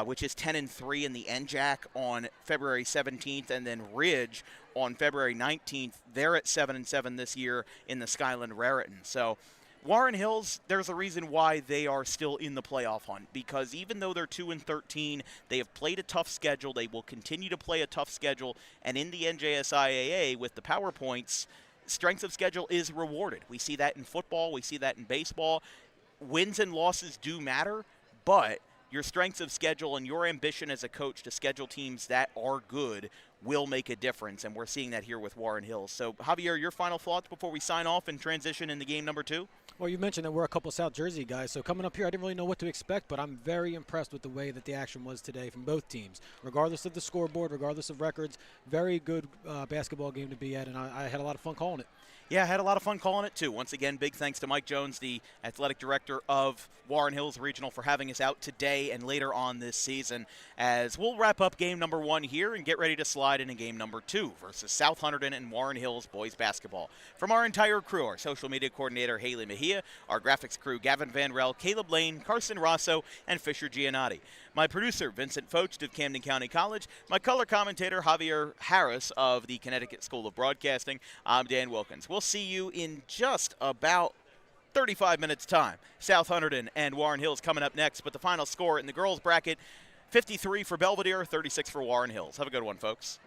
which is 10-3 in the NJAC, on February 17th, and then Ridge on February 19th. They're at 7-7 this year in the Skyland Raritan. So Warren Hills, there's a reason why they are still in the playoff hunt, because even though they're 2-13, they have played a tough schedule. They will continue to play a tough schedule, and in the NJSIAA with the PowerPoints, strength of schedule is rewarded. We see that in football. We see that in baseball. Wins and losses do matter, but your strengths of schedule and your ambition as a coach to schedule teams that are good will make a difference, and we're seeing that here with Warren Hills. So, Javier, your final thoughts before we sign off and transition into game number 2? Well, you mentioned that we're a couple South Jersey guys, so coming up here, I didn't really know what to expect, but I'm very impressed with the way that the action was today from both teams. Regardless of the scoreboard, regardless of records, very good basketball game to be at, and I had a lot of fun calling it. Yeah, I had a lot of fun calling it, too. Once again, big thanks to Mike Jones, the athletic director of Warren Hills Regional, for having us out today and later on this season, as we'll wrap up game number 1 here and get ready to slide into game number 2 versus South Hunterdon and Warren Hills boys basketball. From our entire crew, our social media coordinator, Haley Mejia, our graphics crew, Gavin Van Rel, Caleb Lane, Carson Rosso, and Fisher Giannotti. My producer, Vincent Focht of Camden County College. My color commentator, Javier Harris of the Connecticut School of Broadcasting. I'm Dan Wilkins. We'll see you in just about 35 minutes' time. South Hunterdon and Warren Hills coming up next, but the final score in the girls' bracket, 53 for Belvidere, 36 for Warren Hills. Have a good one, folks.